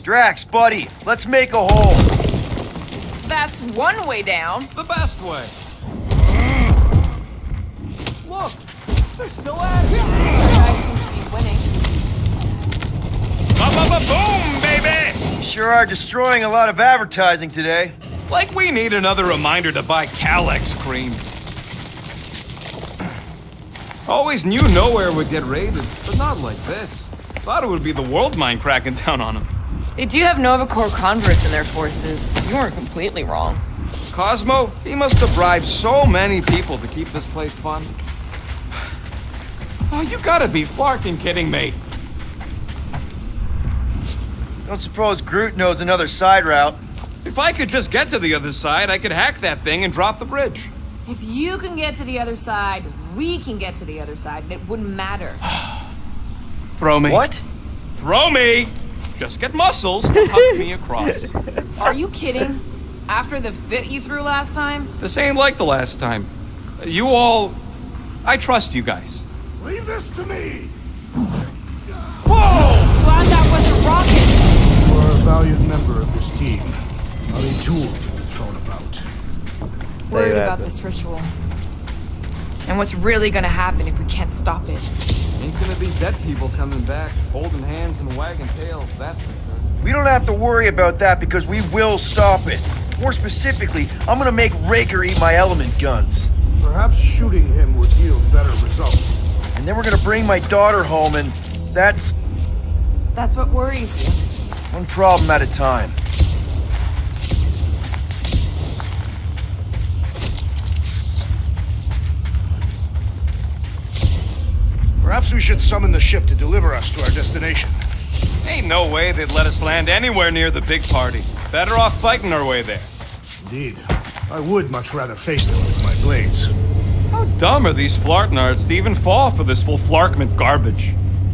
Drax, buddy, let's make a hole. That's one way down. The best way. Look, they're still at it. I seem to be winning. Ba-ba-ba-boom, baby! You sure are destroying a lot of advertising today. Like we need another reminder to buy Calyx cream. Always knew nowhere would get raided, but not like this. Thought it would be the world mine cracking down on them. They do have Nova Corps converts in their forces. You weren't completely wrong. Cosmo, he must have bribed so many people to keep this place fun. Oh, you gotta be flarking kidding me. Don't suppose Groot knows another side route. If I could just get to the other side, I could hack that thing and drop the bridge. If you can get to the other side, we can get to the other side, and it wouldn't matter. Throw me. What? Throw me! Just get muscles to hug me across. Are you kidding? After the fit you threw last time? This ain't like the last time. You all... I trust you guys. Leave this to me! Whoa! Glad that wasn't rocket! For a valued member of this team, not a tool to be thrown about. Worried about this ritual. And what's really gonna happen if we can't stop it? Ain't gonna be dead people coming back, holding hands and wagging tails, that's for sure. We don't have to worry about that because we will stop it. More specifically, I'm gonna make Raker eat my element guns. Perhaps shooting him would yield better results. And then we're gonna bring my daughter home, and that's That's what worries you. one problem at a time. Perhaps we should summon the ship to deliver us to our destination. Ain't no way they'd let us land anywhere near the big party. Better off fighting our way there. Indeed. I would much rather face them with my blades. How dumb are these flartnards to even fall for this full flarkment garbage?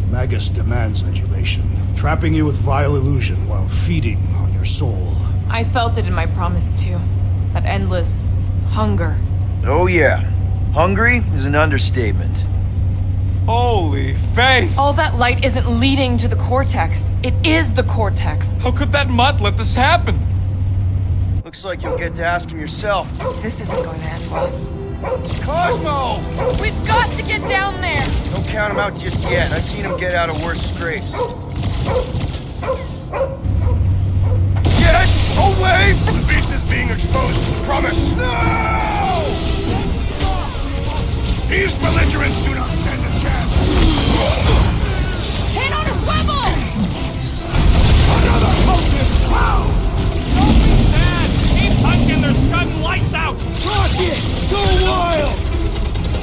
Magus demands adulation, trapping you with vile illusion while feeding on your soul. I felt it in my promise too. That endless hunger. Oh yeah. Hungry is an understatement. Holy faith! All that light isn't leading to the cortex. It is the cortex. How could that mutt let this happen? Looks like you'll get to ask him yourself. This isn't going to end well. Cosmo! We've got to get down there! Don't count him out just yet. I've seen him get out of worse scrapes. Get away! The beast is being exposed, promise! No! These belligerents do not stand a chance! Hit on a swivel! Another cultist found! Don't be sad! Keep hunting, they're scudding lights out! Rocket! Go wild!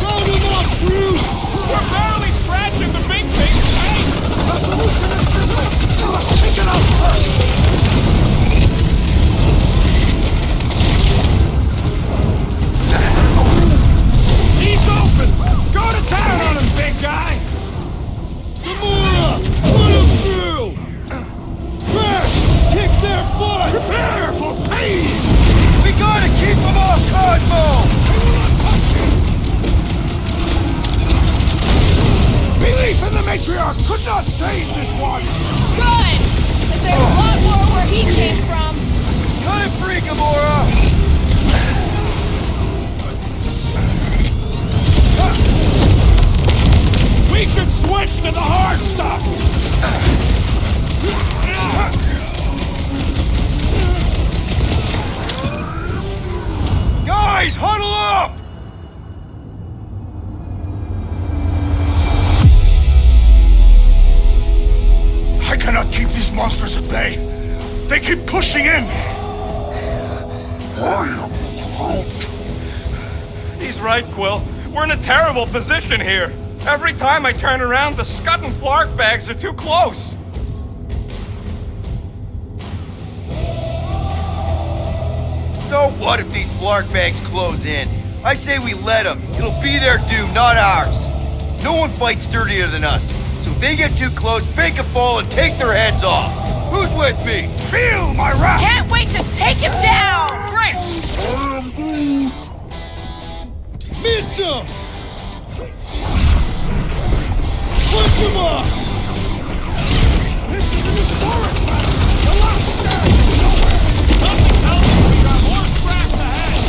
Round him up, Groot! We're barely scratching the big thing! Hey! The solution is simple! You must pick it up first! He's open! Go to town on him, big guy! Gamora! Put him through! Drax! Kick their butt! Prepare for pain! We gotta keep him off Cosmo! I will not touch him! Belief in the matriarch could not save this one! Good! But there's a lot more where he came from! Cut it free, Gamora! We should switch to the hard stuff! Guys, huddle up! I cannot keep these monsters at bay. They keep pushing in. He's right, Quill. We're in a terrible position here. Every time I turn around, the Scud and Flark bags are too close. So what if these Flark bags close in? I say we let them. It'll be their doom, not ours. No one fights dirtier than us. So if they get too close, fake a fall and take their heads off. Who's with me? Feel my wrath! Can't wait to take him down! Great! I am Groot! Mitchum! Punch him up! This is an historic battle! The last stand from nowhere! Something tells me we got more scraps ahead!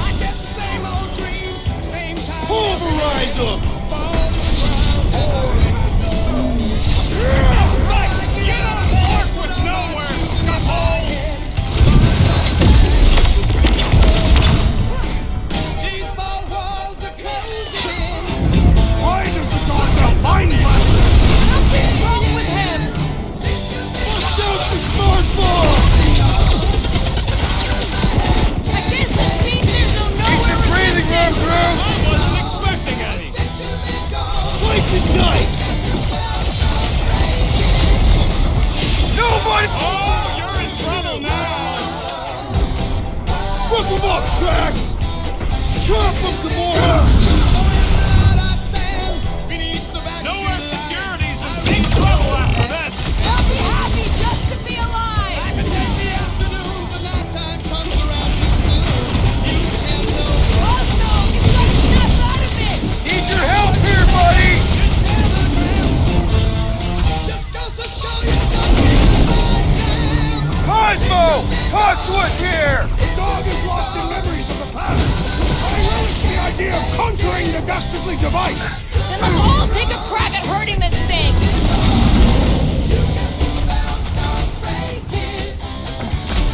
I get the same old dreams, same time. Pulverize them! It's like, get on board with nowhere, scumballs! These four walls are closing in. Slice and dice! Nobody! Oh, you're in trouble now! Look him up, Drax! Chop him, Gamora! Nowhere security's in deep trouble after this! I'll be happy just to be alive! I can take the afternoon, but nighttime comes around too soon. You can't know. Also, you got to snap out of it! Need your help here, buddy! Just goes to show you Cosmo! Talk to us here! The dog is lost in memories of the past. I relish the idea of conquering the dastardly device. Then let's all take a crack at hurting this thing!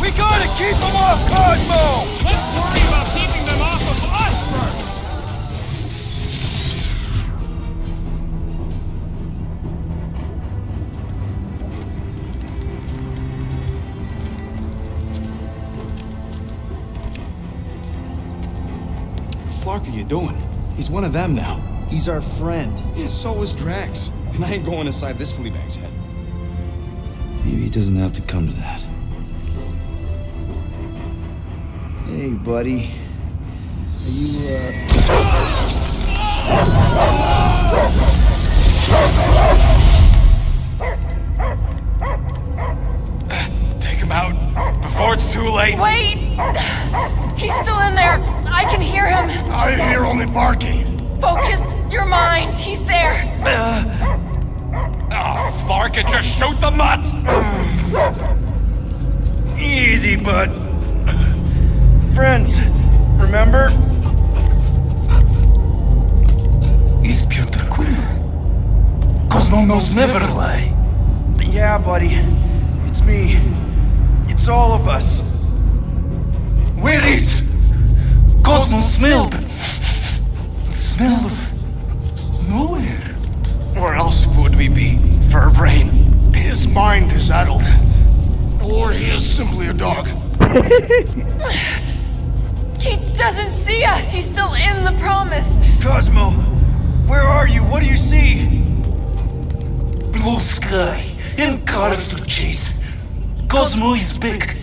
We gotta keep him off Cosmo! Let's worry about keeping them off of us first! What the fuck are you doing? He's one of them now. He's our friend. Yeah, so is Drax. And I ain't going inside this fleabag's head. Maybe it doesn't have to come to that. Hey, buddy. Are you, Take him out before it's too late. Wait! He's still in there. I can hear him. I hear only barking. Focus your mind. He's there. Oh, Flark, and just shoot the mutts! Easy, bud. Friends, remember? Is Peter Quill. Cosmo knows never lie. Yeah, buddy. It's me. It's all of us. Where is Cosmo smelled? Smell of nowhere. Where else would we be, Furbrain? His mind is addled. Or he is simply a dog. He doesn't see us. He's still in the promise. Cosmo, where are you? What do you see? Blue sky and cars to chase. Cosmo is back.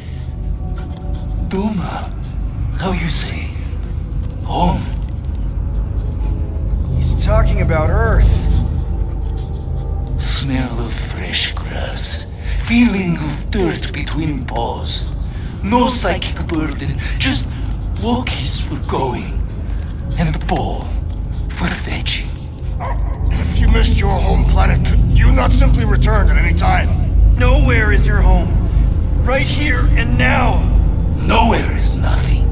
Doma, how you say? Home. He's talking about Earth. Smell of fresh grass. Feeling of dirt between paws. No psychic burden, just walkies for going. And the ball for fetching. If you missed your home planet, could you not simply return at any time? Nowhere is your home. Right here and now. Nowhere is nothing.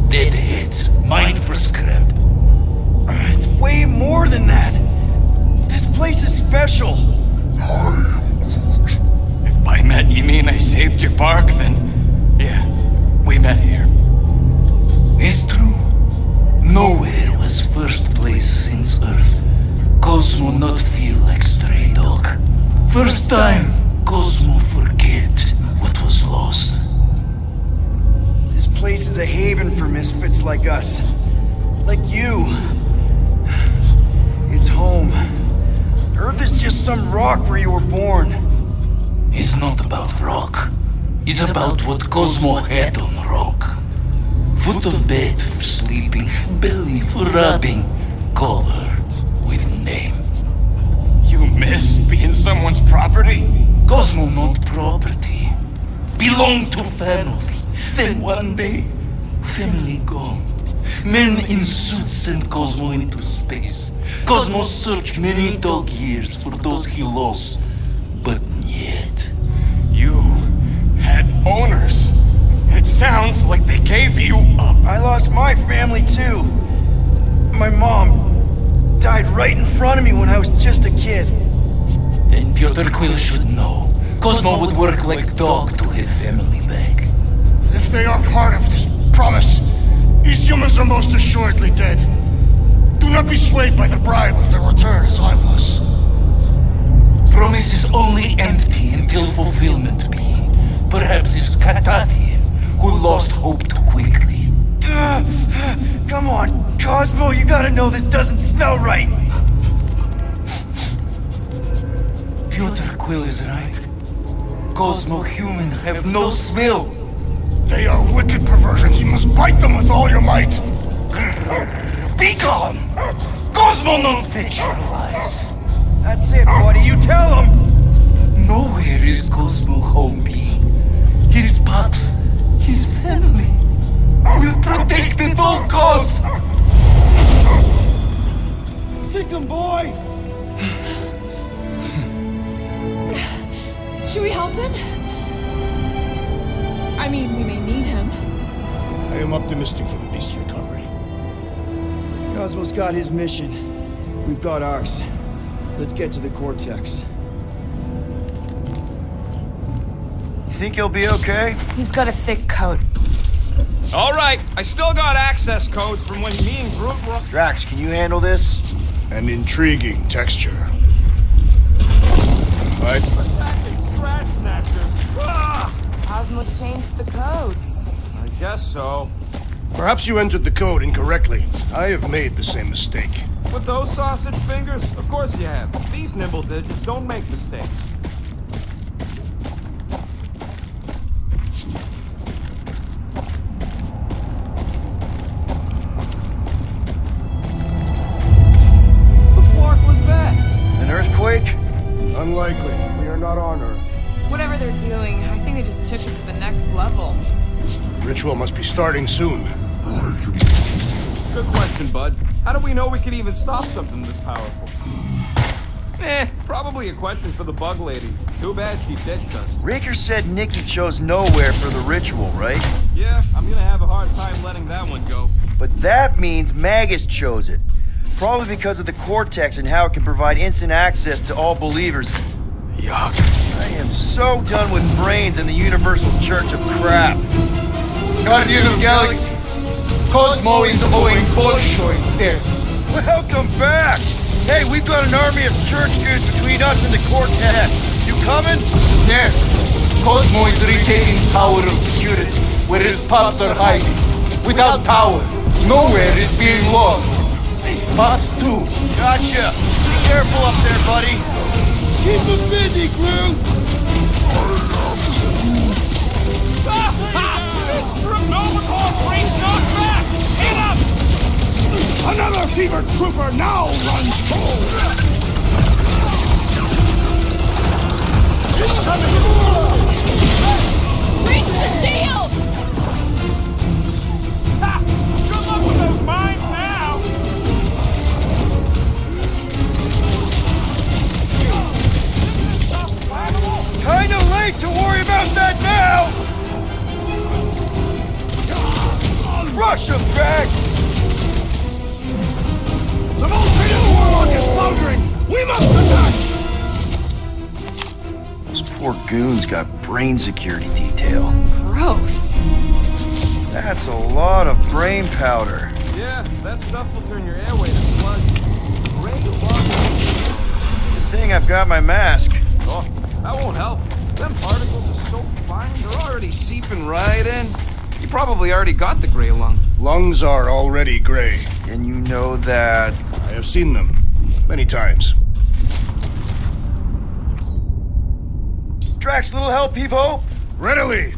Deadheads, mind for scrap. It's way more than that. This place is special. If by met you mean I saved your bark, then yeah, we met here. It's true. Nowhere was first place since Earth. Cosmo not feel like stray dog. First time, Cosmo forget what was lost. This place is a haven for misfits like us. Like you. It's home. Earth is just some rock where you were born. It's not about rock. It's about what Cosmo had on rock. Foot of bed for sleeping, belly for rubbing. Call her with name. You miss being someone's property? Cosmo not property. Belong to family. Then one day, family gone. Men in suits sent Cosmo into space. Cosmo searched many dog years for those he lost. But yet... You had owners. It sounds like they gave you up. I lost my family too. My mom died right in front of me when I was just a kid. Then Peter Quill should know. Cosmo would work like dog to have family back. If they are part of this promise, these humans are most assuredly dead. Do not be swayed by the bribe of their return as I was. Promise is only empty until fulfillment be. Perhaps it's Katathian who lost hope too quickly. Come on, Cosmo, you gotta know this doesn't smell right. Quill is right. Cosmo human have no smell. They are wicked perversions. You must bite them with all your might. Be gone! Cosmo not fetch your lies. That's it, buddy. You tell him. Nowhere is Cosmo home be. His pups, his family, will protect at all costs. Sick him, boy. Should we help him? I mean, we may need him. I am optimistic for the beast's recovery. Cosmo's got his mission. We've got ours. Let's get to the Cortex. You think he'll be okay? He's got a thick coat. All right, I still got access codes from when me and Groot were... Drax, can you handle this? An intriguing texture. Right? Attacking Scratch Snatchers. Ah! Cosmo changed the codes. I guess so. Perhaps you entered the code incorrectly. I have made the same mistake. With those sausage fingers? Of course you have. These nimble digits don't make mistakes. The Flark was that? An earthquake? Unlikely. We are not on Earth. Whatever they're doing, I think they just took it to the next level. The ritual must be starting soon. Good question, bud. How do we know we could even stop something this powerful? Probably a question for the bug lady. Too bad she ditched us. Raker said Nikki chose nowhere for the ritual, right? Yeah, I'm gonna have a hard time letting that one go. But that means Magus chose it. Probably because of the Cortex and how it can provide instant access to all believers. Yuck. I am so done with brains and the Universal Church of crap. Guardian of Galaxy, Cosmo is owing Bolshoi death. Welcome back! Hey, we've got an army of church goods between us and the Cortex. You coming? Yes, Cosmo is retaining Tower of Security, where his pups are hiding. Without power, nowhere is being lost. Pups too. Gotcha! Be careful up there, buddy. Keep him busy, crew! It's Troop Nova called Breach Knock Back! Hit up! Another fevered trooper now runs cold! Reach the shield! Ha! Good luck with those mines now! Kinda late to worry about that now! Rush him, Drax! The Voltaic Warlock is foundering! We must attack! Those poor goons got brain security detail. Gross. That's a lot of brain powder. Yeah, that stuff will turn your airway to sludge. Great luck. Good thing I've got my mask. Oh, that won't help. Them particles are so fine, they're already seeping right in. You probably already got the gray lung. Lungs are already gray. And you know that... I have seen them. Many times. Drax, little help, heave hope? Readily!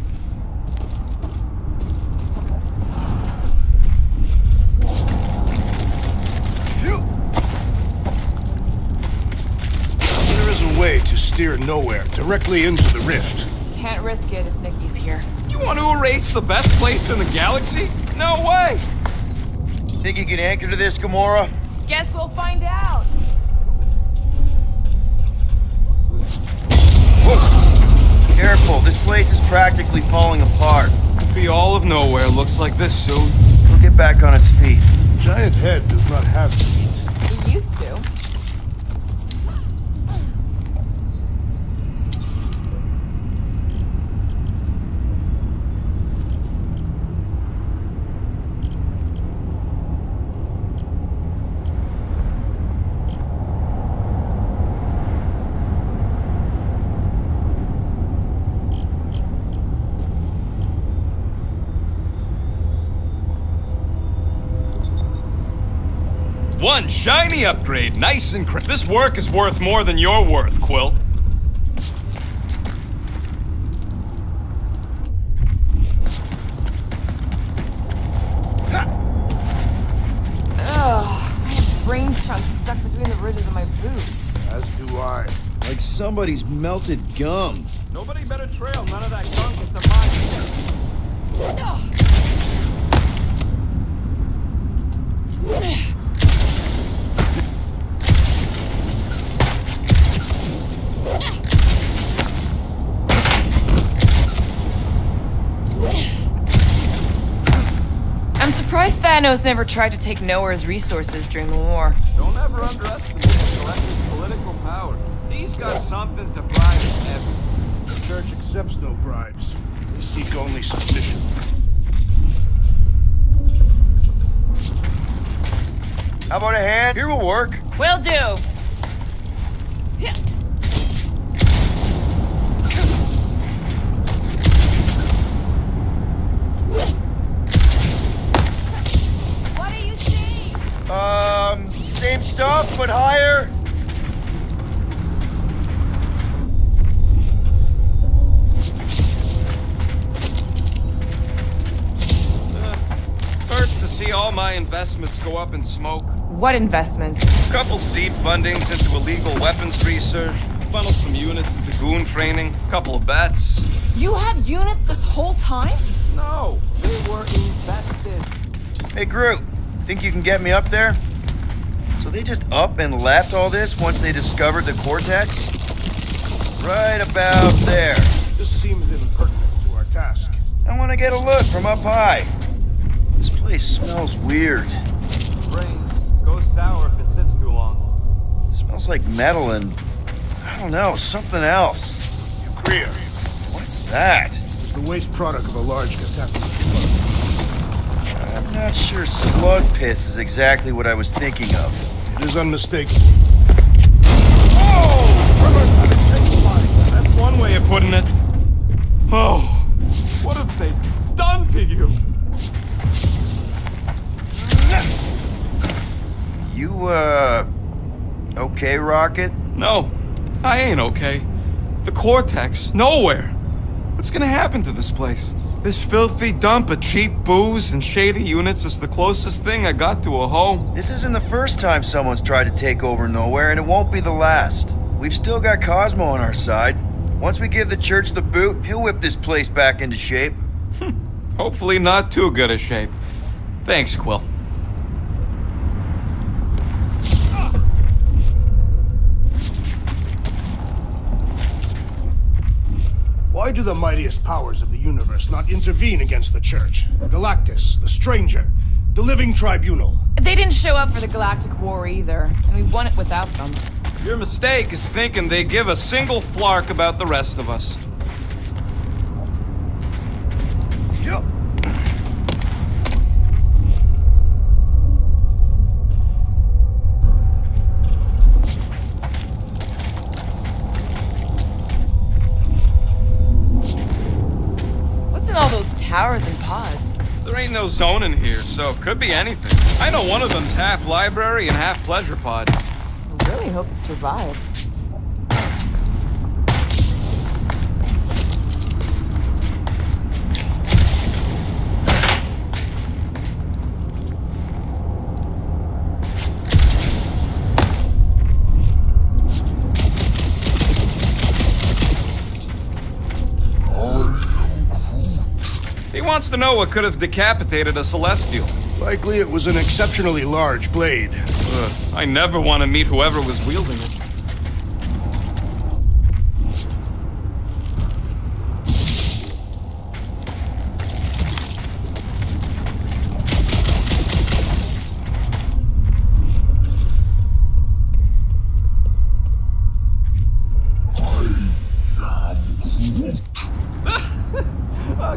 There is a way to steer nowhere directly into the rift. Can't risk it if Nikki's here. You want to erase the best place in the galaxy? No way! Think you can anchor to this, Gamora? Guess we'll find out. Whoa. Careful, this place is practically falling apart. Could be all of nowhere looks like this soon. We'll get back on its feet. Giant head does not have feet. He used to. One shiny upgrade, nice and crisp. This work is worth more than your worth, Quill. chunks stuck between the ridges of my boots. As do I. Like somebody's melted gum. Nobody better trail none of that gunk into my ship. I'm surprised Thanos never tried to take Nowhere's resources during the war. Don't ever underestimate the Collector's political power. He's got something to bribe heaven. The church accepts no bribes. They seek only submission. How about a hand? Here will work. Will do. What do you see? Same stuff, but higher. Hurts to see all my investments go up in smoke. What investments? Couple seed fundings into illegal weapons research, funneled some units into goon training, couple of bets. You had units this whole time? No, they were invested. Hey, Groot, think you can get me up there? So they just up and left all this once they discovered the Cortex? Right about there. This seems impertinent to our task. I want to get a look from up high. This place smells weird. Brains go sour if it sits too long. It smells like metal and, I don't know, something else. Ucrea. What's that? It's the waste product of a large catapult slug. I'm not sure slug piss is exactly what I was thinking of. It is unmistakable. Oh! Tremors have intensified. That's one way of putting it. Oh, what have they done to you? You, okay, Rocket? No, I ain't okay. The Cortex, nowhere. What's gonna happen to this place? This filthy dump of cheap booze and shady units is the closest thing I got to a home. This isn't the first time someone's tried to take over Nowhere, and it won't be the last. We've still got Cosmo on our side. Once we give the church the boot, he'll whip this place back into shape. Hopefully not too good a shape. Thanks, Quill. Why do the mightiest powers of the universe not intervene against the Church? Galactus, the Stranger, the Living Tribunal. They didn't show up for the Galactic War either, and we won it without them. Your mistake is thinking they give a single flark about the rest of us. Yep. What's in all those towers and pods? There ain't no zone in here, so it could be anything. I know one of them's half library and half pleasure pod. I really hope it survived. He wants to know what could have decapitated a Celestial. Likely it was an exceptionally large blade. I never want to meet whoever was wielding it.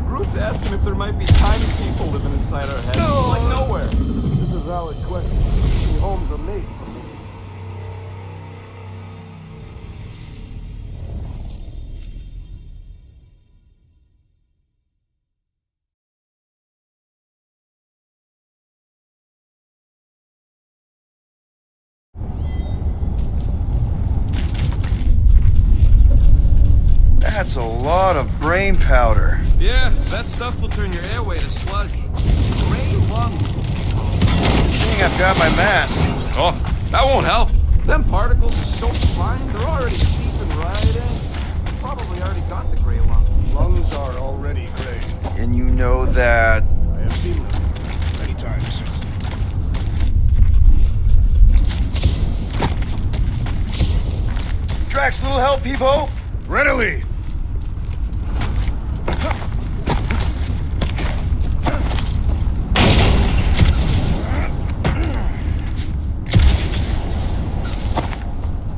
Groot's asking if there might be tiny people living inside our heads. Like nowhere. It's a valid question. Any homes are made for me. That's a lot of brain powder. Yeah, that stuff will turn your airway to sludge. Gray lung. Good thing I've got my mask. Oh, That won't help. Them particles are so fine, they're already seeping right in. Probably already got the gray lung. Lungs are already gray. And you know that... I have seen them many times. Drax, little help, Evo? Readily!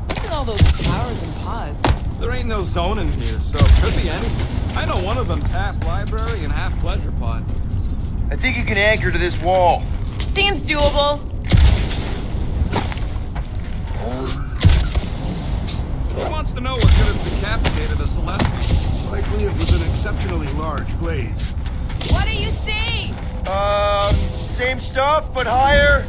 What's in all those towers and pods? There ain't no zone in here, so it could be anything. I know one of them's half library and half pleasure pod. I think you can anchor to this wall. Seems doable. Who wants to know what could have decapitated a Celestial? Likely it was an exceptionally large blade. What do you see? Same stuff, but higher.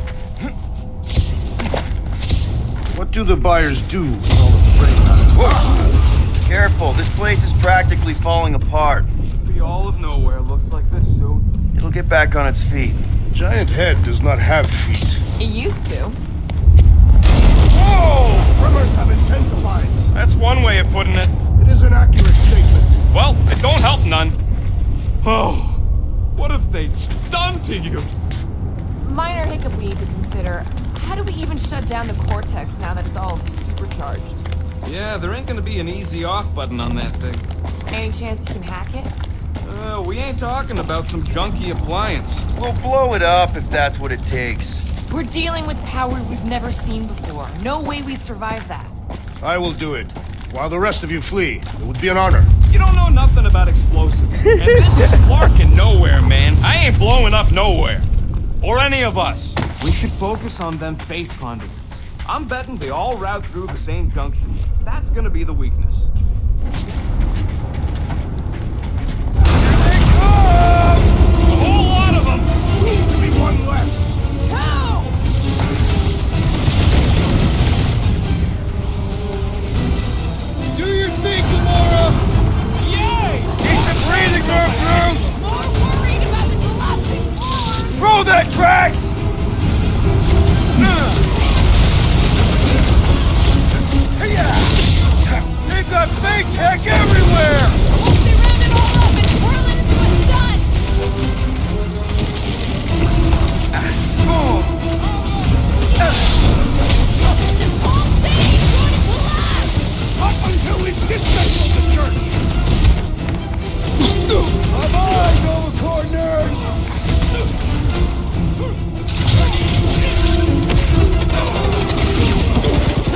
What do the buyers do with all of the brain matter? Careful, this place is practically falling apart. Be all of nowhere looks like this soon. It'll get back on its feet. Giant head does not have feet. It used to. Whoa! Tremors have intensified. That's one way of putting it. It is an accurate statement. Well, it don't help none. Oh, what have they done to you? Minor hiccup we need to consider. How do we even shut down the Cortex now that it's all supercharged? Yeah, there ain't gonna be an easy off button on that thing. Any chance you can hack it? We ain't talking about some junky appliance. We'll blow it up if that's what it takes. We're dealing with power we've never seen before. No way we'd survive that. I will do it. While the rest of you flee, it would be an honor. You don't know nothing about explosives. And this is Flarkin' nowhere, man. I ain't blowing up nowhere. Or any of us. We should focus on them faith conduits. I'm betting they all route through the same junction. That's gonna be the weakness. A whole lot of them! Soon to be one less. Do your thing, Gamora! Yay! Keep the breathing room, Groot! More worried about the collapsing floor! Throw that, Drax! They've got fake tech everywhere! Hope they ram it all up and twirl it into a sun! This whole thing's going to collapse! Up until we've dismantled the church. Bye-bye, Nova Corps nerd!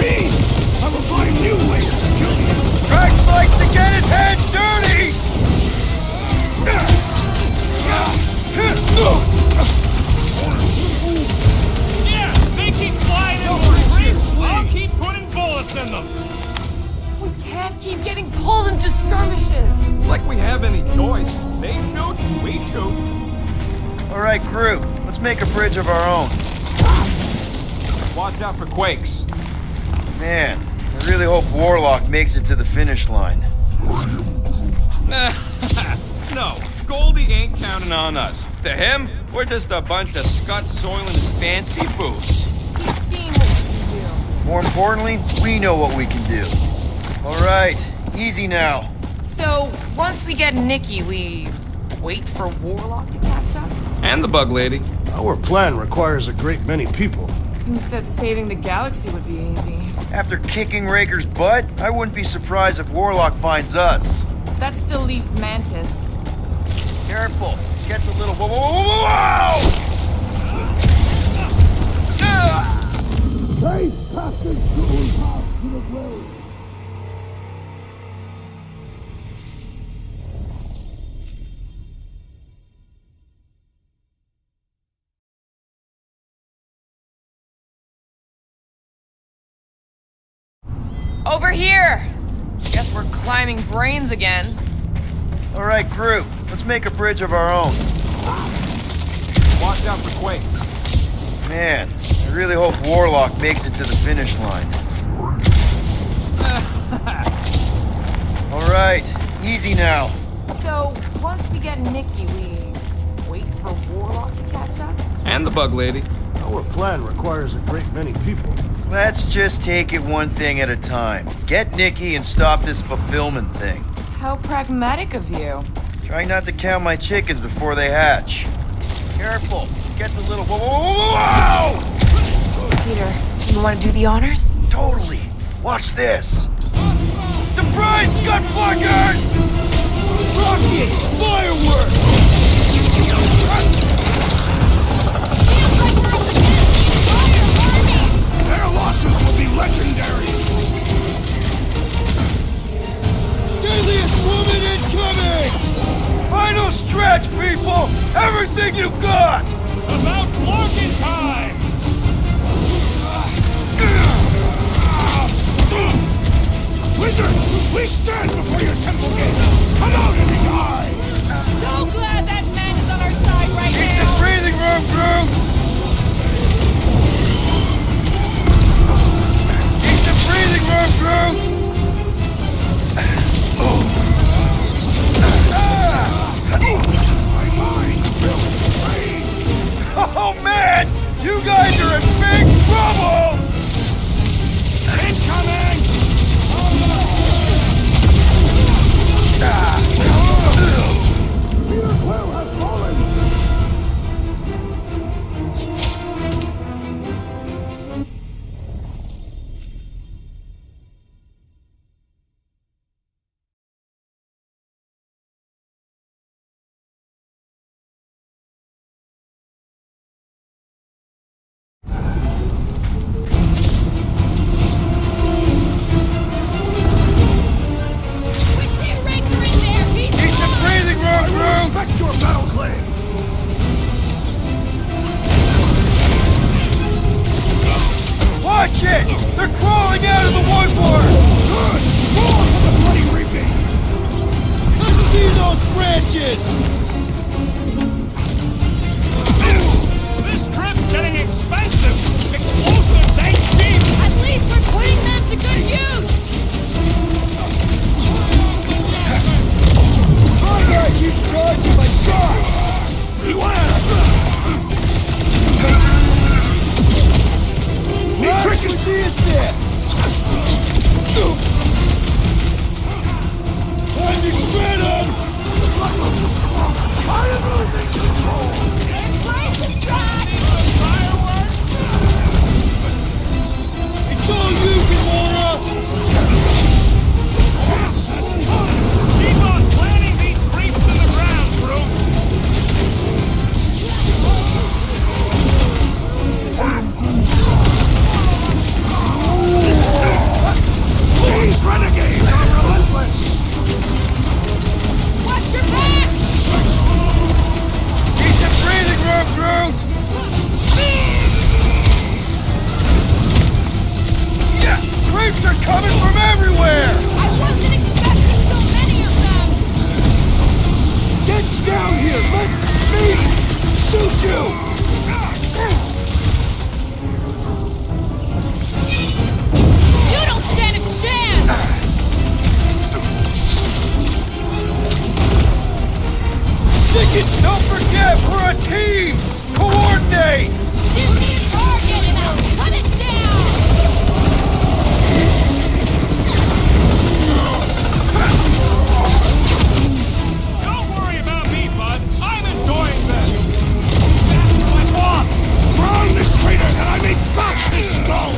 Fiends! I will find new ways to kill you. Drax likes to get his hands dirty! Yeah, they keep flying into our creeps. I'll keep putting bullets in them. We can't keep getting pulled into skirmishes. Like we have any choice. They shoot, we shoot. All right, Groot, let's make a bridge of our own. Just watch out for quakes. Man, I really hope Warlock makes it to the finish line. No, Goldie ain't counting on us. To him, we're just a bunch of scuts soiling his fancy boots. He's seen what we can do. More importantly, we know what we can do. All right, easy now. So, once we get Nikki, we wait for Warlock to catch up? And the bug lady. Our plan requires a great many people. Who said saving the galaxy would be easy? After kicking Raker's butt, I wouldn't be surprised if Warlock finds us. That still leaves Mantis. Careful, gets a little whoa! Faith passes through path to the grave. Over here! Guess we're climbing brains again. All right, Groot, let's make a bridge of our own. Watch out for quakes. Man, I really hope Warlock makes it to the finish line. All right, easy now. So, once we get Nikki, we wait for Warlock to catch up? And the bug lady. Our plan requires a great many people. Let's just take it one thing at a time. Get Nikki and stop this fulfillment thing. How pragmatic of you. Try not to count my chickens before they hatch. Careful, it gets a little. Whoa, whoa, whoa, whoa! Peter, do you want to do the honors? Totally. Watch this. Surprise, Scudfuckers! Rocket! Fireworks! Their losses will be legendary! Deadliest woman incoming! Final stretch, people! Everything you've got! About flocking time! Wizard, we stand before your temple gates! Come out and die! So glad that man is on our side right Keep now! the breathing room, Groot! Keep the breathing room, Groot! My mind fills with rage! Oh man! You guys are in big trouble! Incoming! Respect your battle claim! Watch it! They're crawling out of the woodwork! Good! More for the bloody reaping! Let's see those branches! This trip's getting expensive! Explosives ain't cheap! At least we're putting them to good use! My guy keeps dodging my shots! He wanna... Trick with the assist! Time to shred him! I am losing control! Brace and track! It's all you, Gamora! Keep on planting these creeps in the ground, Groot! These renegades are relentless! Watch your back! Keep the breathing room, Groot! Yeah! Creeps are coming from everywhere! I wasn't expecting so many of them! Get down here! Let me shoot you! You don't stand a chance! Stick it! Don't forget, we're a team! Coordinate! Give me a target and I'll cut it down! Don't worry about me, bud. I'm enjoying this. That's my boss. Drown this traitor and I may bash his skull!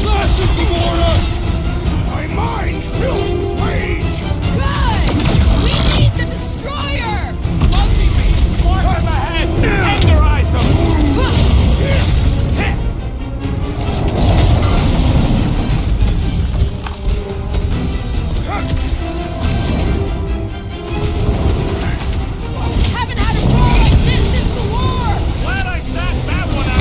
Slash it, Gamora! My mind fills with rage! Good! We need the destroyer! Monkey beast, mark in the head. Tenderize them. Haven't had a roll like this since the war! Glad I sat that one out.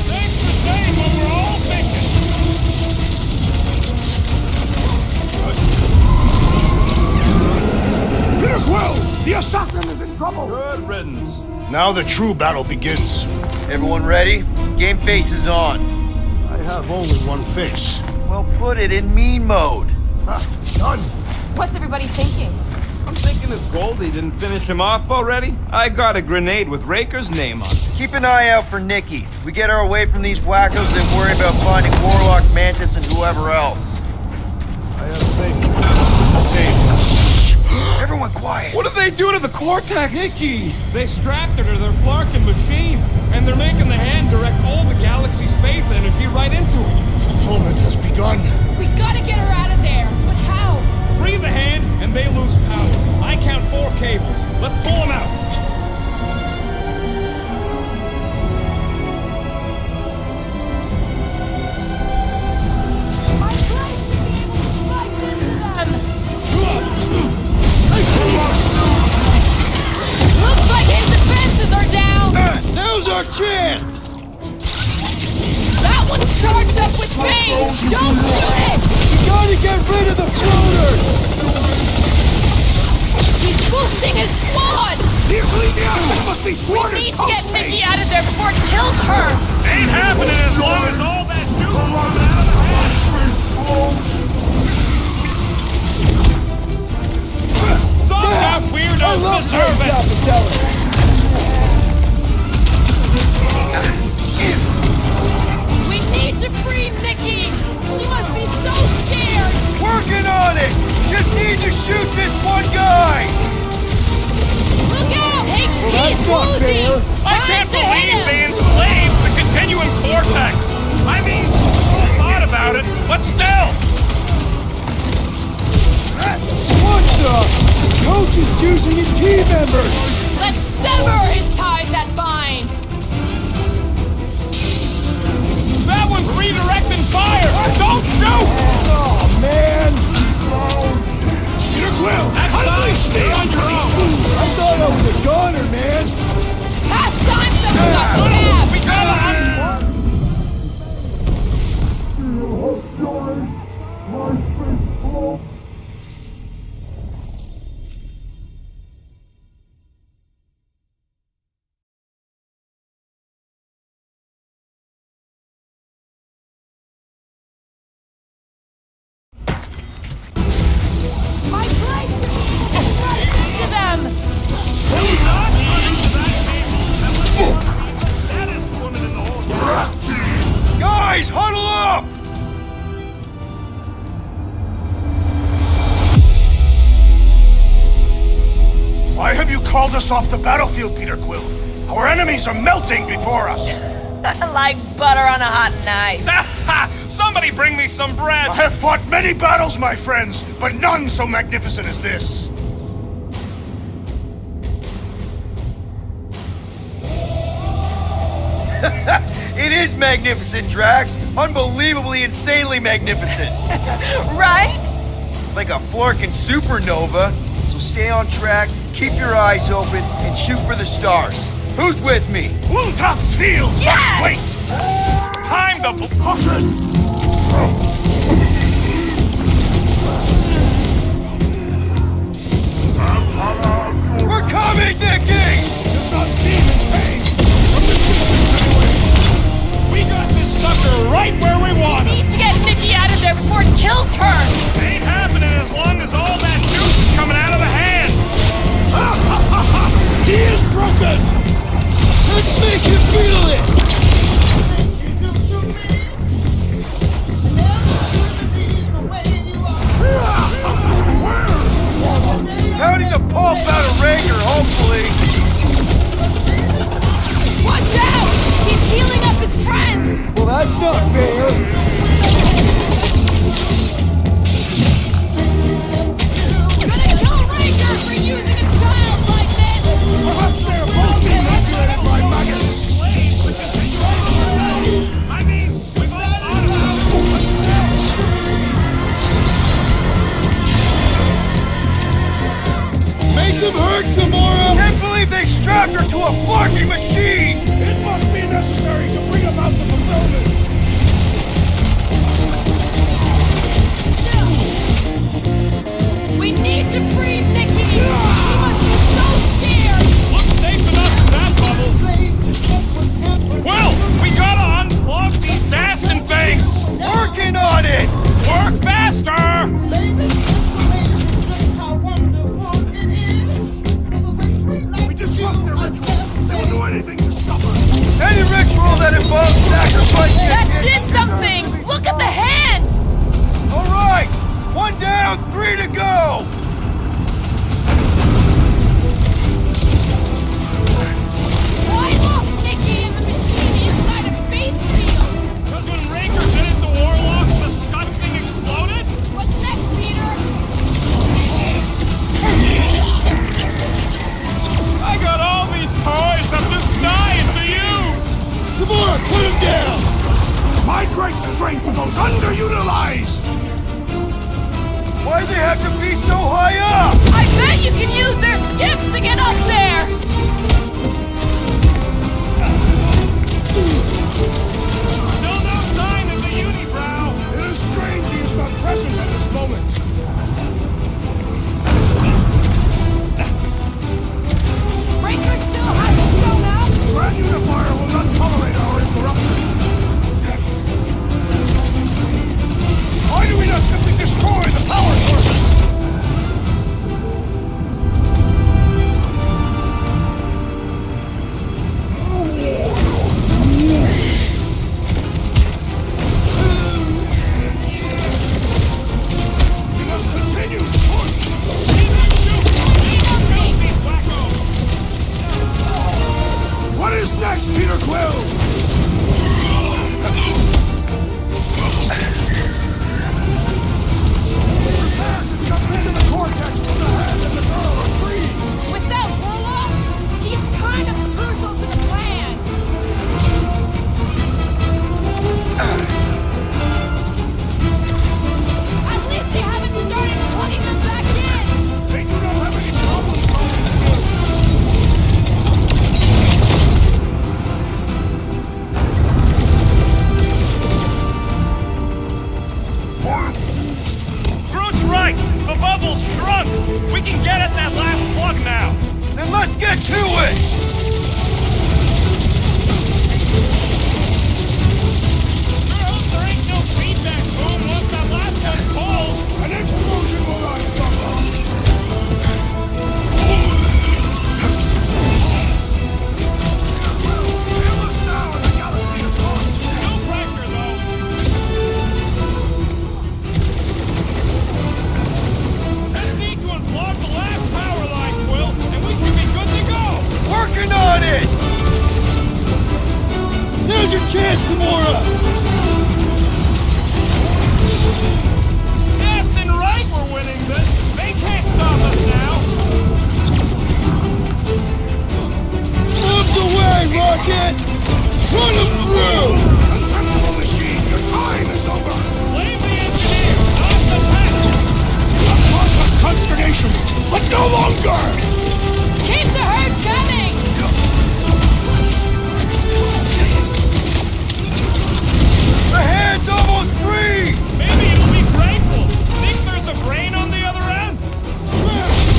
Thanks for saying what we're all thinking. Peter Quill! The assassin is in trouble! Good riddance. Now the true battle begins. Everyone ready? Game face is on. I have only one fix. Well, put it in mean mode. Done. What's everybody thinking? I'm thinking if Goldie didn't finish him off already, I got a grenade with Raker's name on it. Keep an eye out for Nikki. We get her away from these wackos, then worry about finding Warlock, Mantis, and whoever else. I have faith you should do the same. Everyone quiet. What did they do to the Cortex? Nikki! They strapped her to their Flarkin machine, and they're making the hand direct all the galaxy's faith energy right into it. Fulfillment has begun. We gotta get her out of there, but how? Free the hand, and they lose power. I count 4 cables. Let's pull them out. My blade should be able to slice into them! Looks like his defenses are down! Now's our chance! That one's charged up with pain! Don't shoot it! We gotta get rid of the floaters! He's boosting his squad! The Ecclesiastic must be We thwarted need to get post Nikki haste. out of there before it kills her! Ain't happening as long as all that juice is coming out of the hand. Some got weirdos deserve it. We need to free Nikki! She must be so scared! Working on it! Just need to shoot this one guy! Look out! Take these, Woozy! I can't believe they enslaved the Continuum Cortex. I mean, thought about it, but still. What the? Coach is juicing his team members! Let's sever his ties that bind! That one's redirecting fire. Don't shoot! Oh, man! Peter Quill, Next unleash time, me stay on onto your these own. fools! I thought I was a goner, man! Past time someone got stabbed! We gotta My blade should be able to slice into them! Guys, huddle up! Why have you called us off the battlefield, Peter Quill? Our enemies are melting before us. Like butter on a hot knife. Somebody bring me some bread. I have fought many battles, my friends, but none so magnificent as this. It is magnificent, Drax. Unbelievably, insanely magnificent. Right? Like a Flarkin supernova. So stay on track, keep your eyes open, and shoot for the stars. Who's with me? Wultop's field must wait! Time to Caution! We're coming, Nikki! Does not seem in pain. From this distance, anyway. We got this sucker right where we want him. Need to get Nikki out of there before it kills her! Ain't happening as long as all that juice is coming out of the hand. He is broken! Let's make him feel it! Pounding the pulp out of Rager, hopefully. Watch out! He's healing up his friends! Well, that's not fair. Gonna kill Ranger for using a child like this! Perhaps they are both inoculated by Magus. I mean, we've all thought Make him hurt, Gamora! Can't believe they strapped her to a Flarkin machine! It must be necessary to bring about the fulfillment. We need to free Nikki! She must be so scared! Looks safe enough in that bubble. Well, we gotta unplug these Dastan fans. that involve sacrificing a That kid. did something! Look at the hand! All right, 1 down, 3 to go. Why look, Nikki and the machine inside a face shield? Because when Raker did it to Warlock, the Scud thing exploded? What's next, Peter? I got all these toys I'm just dying to use! Come on, put him down! My great strength goes underutilized! Why'd they have to be so high up? I bet you can use their skiffs to get up there! Still no sign of the unibrow! It is strange he is not present at this moment. Breaker still hasn't shown up! Grand Unifier will not tolerate our interruption. Why do we not simply destroy the power sources? We must continue. What is next, Peter Quill? Prepare to jump into the cortex when the hand and the girl are free! Without Warlock, He's kind of crucial to the plan! at least they haven't started putting them back in! They do not have any problem-solving skills! Groot's right! The bubble's shrunk! We can get at that last plug now! Then let's get to it. Sure hope there ain't no feedback boom once that last one's full! An explosion will not stop us! Feel us now and the galaxy is lost! No pressure, though! Just need to unplug the last power line, Quill, and we should be good to go! Working on it. Now's your chance, Gamora. Yes, and right we're winning this! They can't stop us now! Moves away, Rocket. Run him through. Contemptible machine, your time is over! Blame the engineer, not the tech! You have caused us consternation, but no longer! Keep the herd coming! The hand's almost free. Maybe it'll be grateful! Think there's a brain on the other end?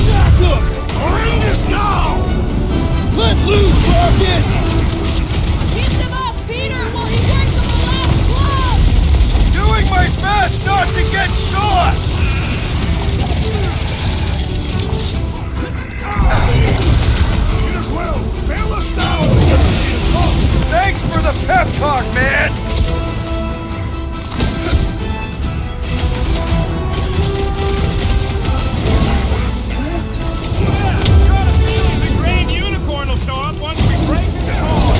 Sack him. Our end is now! Let loose, Rocket. Keep them off Peter while he works on the last plug! Doing my best not to get shot. Peter Quill, fail us now and the galaxy is lost! Thanks for the pep talk, man. Got a feeling the Green Unicorn will show up once we break his fall!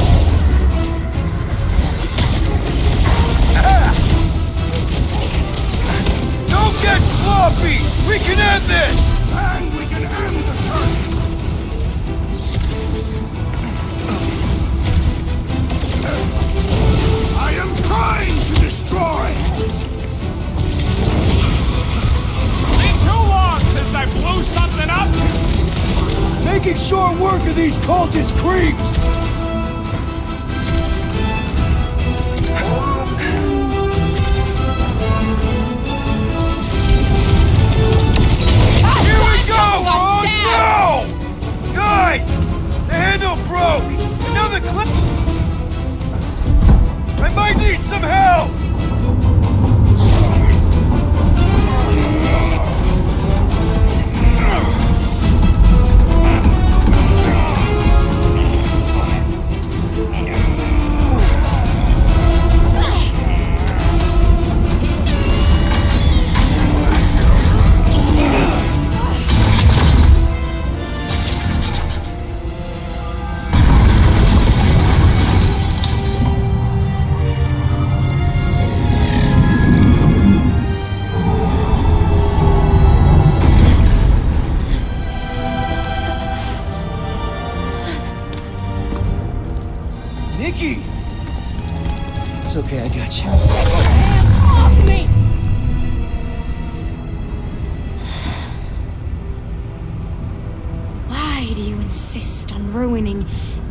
Don't get sloppy. We can end this. And we can end the search! I am trying to destroy! Been too long since I blew something up! Making short work of these cultist creeps. Here we go! Oh no! Guys, the handle broke. Another clip. I might need some help.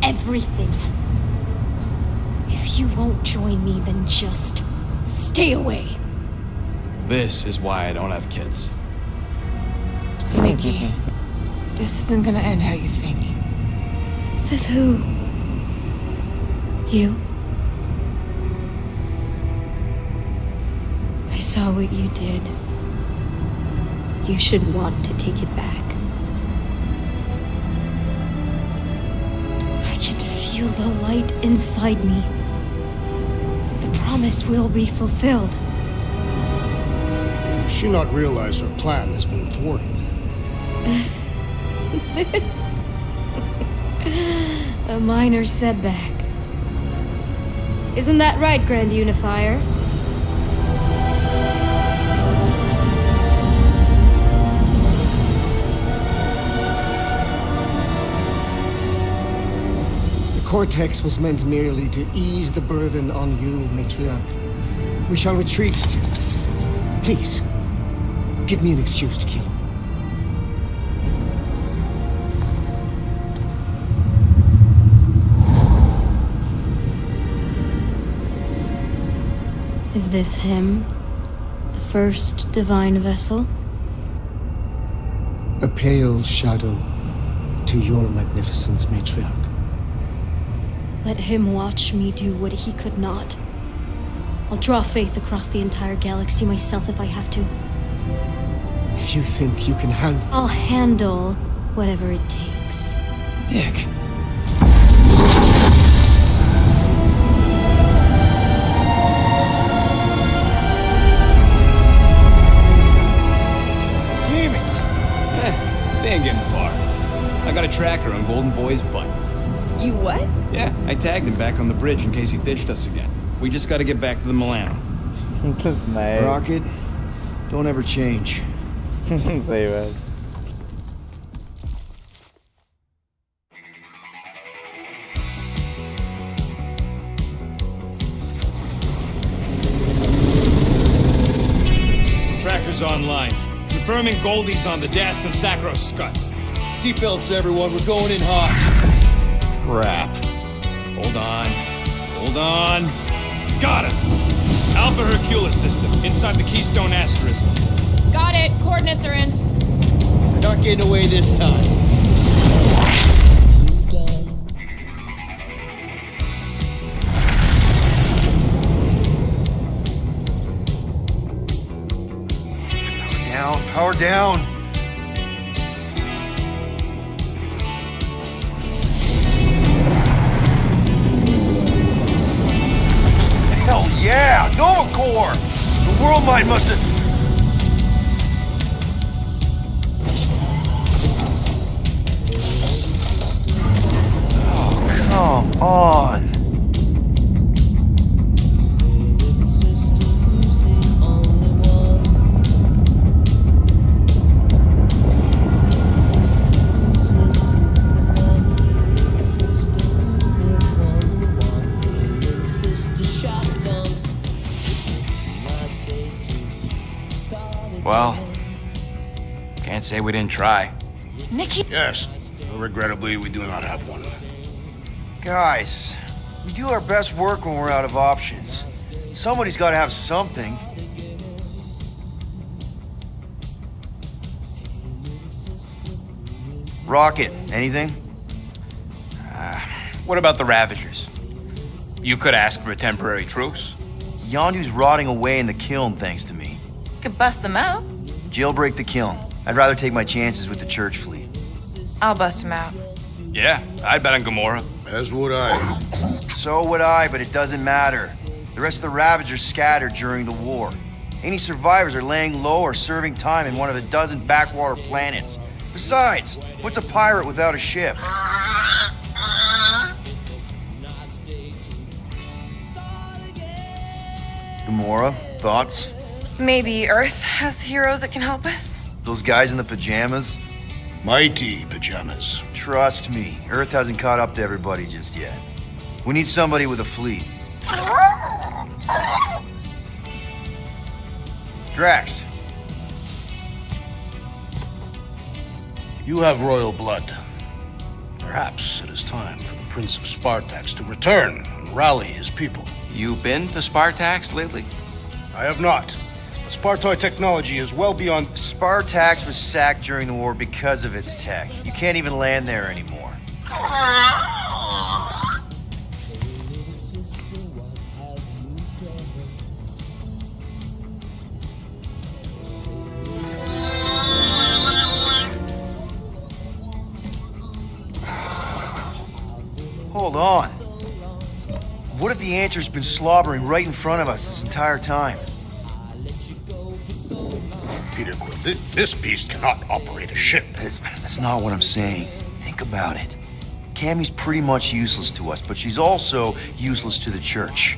everything. If you won't join me, then just stay away. This is why I don't have kids. Nikki, this isn't gonna end how you think. Says who? You? I saw what you did. You should want to take it back. I can feel the light inside me. The promise will be fulfilled. Does she not realize her plan has been thwarted? This. A minor setback. Isn't that right, Grand Unifier? The Cortex was meant merely to ease the burden on you, Matriarch. We shall retreat. Please, give me an excuse to kill him. Is this him? The first divine vessel? A pale shadow to your magnificence, Matriarch. Let him watch me do what he could not. I'll draw faith across the entire galaxy myself if I have to. If you think you can handle... I'll handle whatever it takes. Nick. Damn it! They ain't getting far. I got a tracker on Golden Boy's butt. You what? Yeah, I tagged him back on the bridge in case he ditched us again. We just gotta get back to the Milano. Nice. Rocket, don't ever change. सही बात. Tracker's online. Confirming Goldie's on the Dastan Sacro Scut. Seatbelts, everyone. We're going in hot. Crap. Hold on. Hold on. Got him! Alpha Hercules system, inside the Keystone Asterism. Got it. Coordinates are in. We're not getting away this time. Power down. Hell yeah! Nova Corps! The World Mind must have... Oh, come on. Well, can't say we didn't try. Nikki? Yes. Regrettably, we do not have one. Guys, we do our best work when we're out of options. Somebody's got to have something. Rocket, anything? What about the Ravagers? You could ask for a temporary truce. Yondu's rotting away in the kiln thanks to me. Could bust them out. Jailbreak the kiln. I'd rather take my chances with the church fleet. I'll bust him out. Yeah, I'd bet on Gamora. As would I. So would I, but it doesn't matter. The rest of the Ravagers scattered during the war. Any survivors are laying low or serving time in one of a dozen backwater planets. Besides, what's a pirate without a ship? Gamora, thoughts? Maybe Earth has heroes that can help us? Those guys in the pajamas? Mighty pajamas. Trust me, Earth hasn't caught up to everybody just yet. We need somebody with a fleet. Drax. You have royal blood. Perhaps it is time for the Prince of Spartax to return and rally his people. You been to Spartax lately? I have not. But Spartoi technology is well beyond... Spartax was sacked during the war because of its tech. You can't even land there anymore. Hold on. What if the Answer's been slobbering right in front of us this entire time? Peter Quill, this beast cannot operate a ship. That's not what I'm saying. Think about it. Cammy's pretty much useless to us, but she's also useless to the church.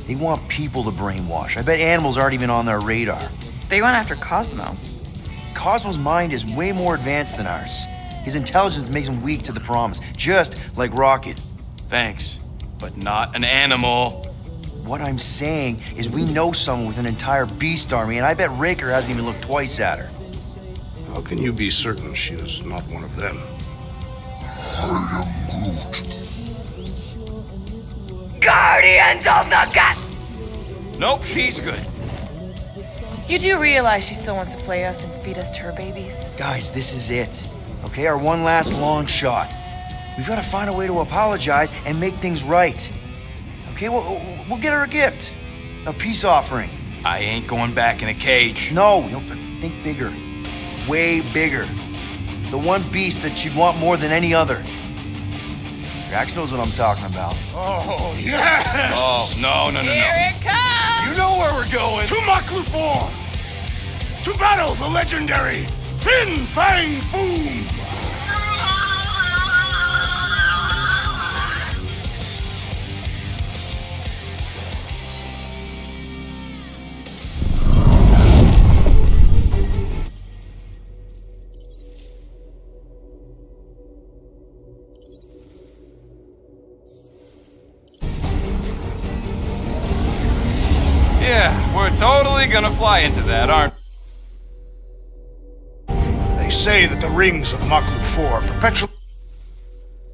They want people to brainwash. I bet animals aren't even on their radar. They went after Cosmo. Cosmo's mind is way more advanced than ours. His intelligence makes him weak to the promise, just like Rocket. Thanks, but not an animal. What I'm saying is we know someone with an entire beast army, and I bet Raker hasn't even looked twice at her. How can you be certain she is not one of them? Guardians of the Gut! Nope, she's good. You do realize she still wants to flay us and feed us to her babies? Guys, this is it. Okay, our one last long shot. We've got to find a way to apologize and make things right. Okay, we'll get her a gift. A peace offering. I ain't going back in a cage. No, think bigger. Way bigger. The one beast that she'd want more than any other. Jax knows what I'm talking about. Oh, yes! Oh, no. Here it comes! You know where we're going. To Maklufor! To battle the legendary Fin Fang Foom! Yeah, we're totally gonna fly into that, aren't we? They say that the rings of Maklu 4 perpetually...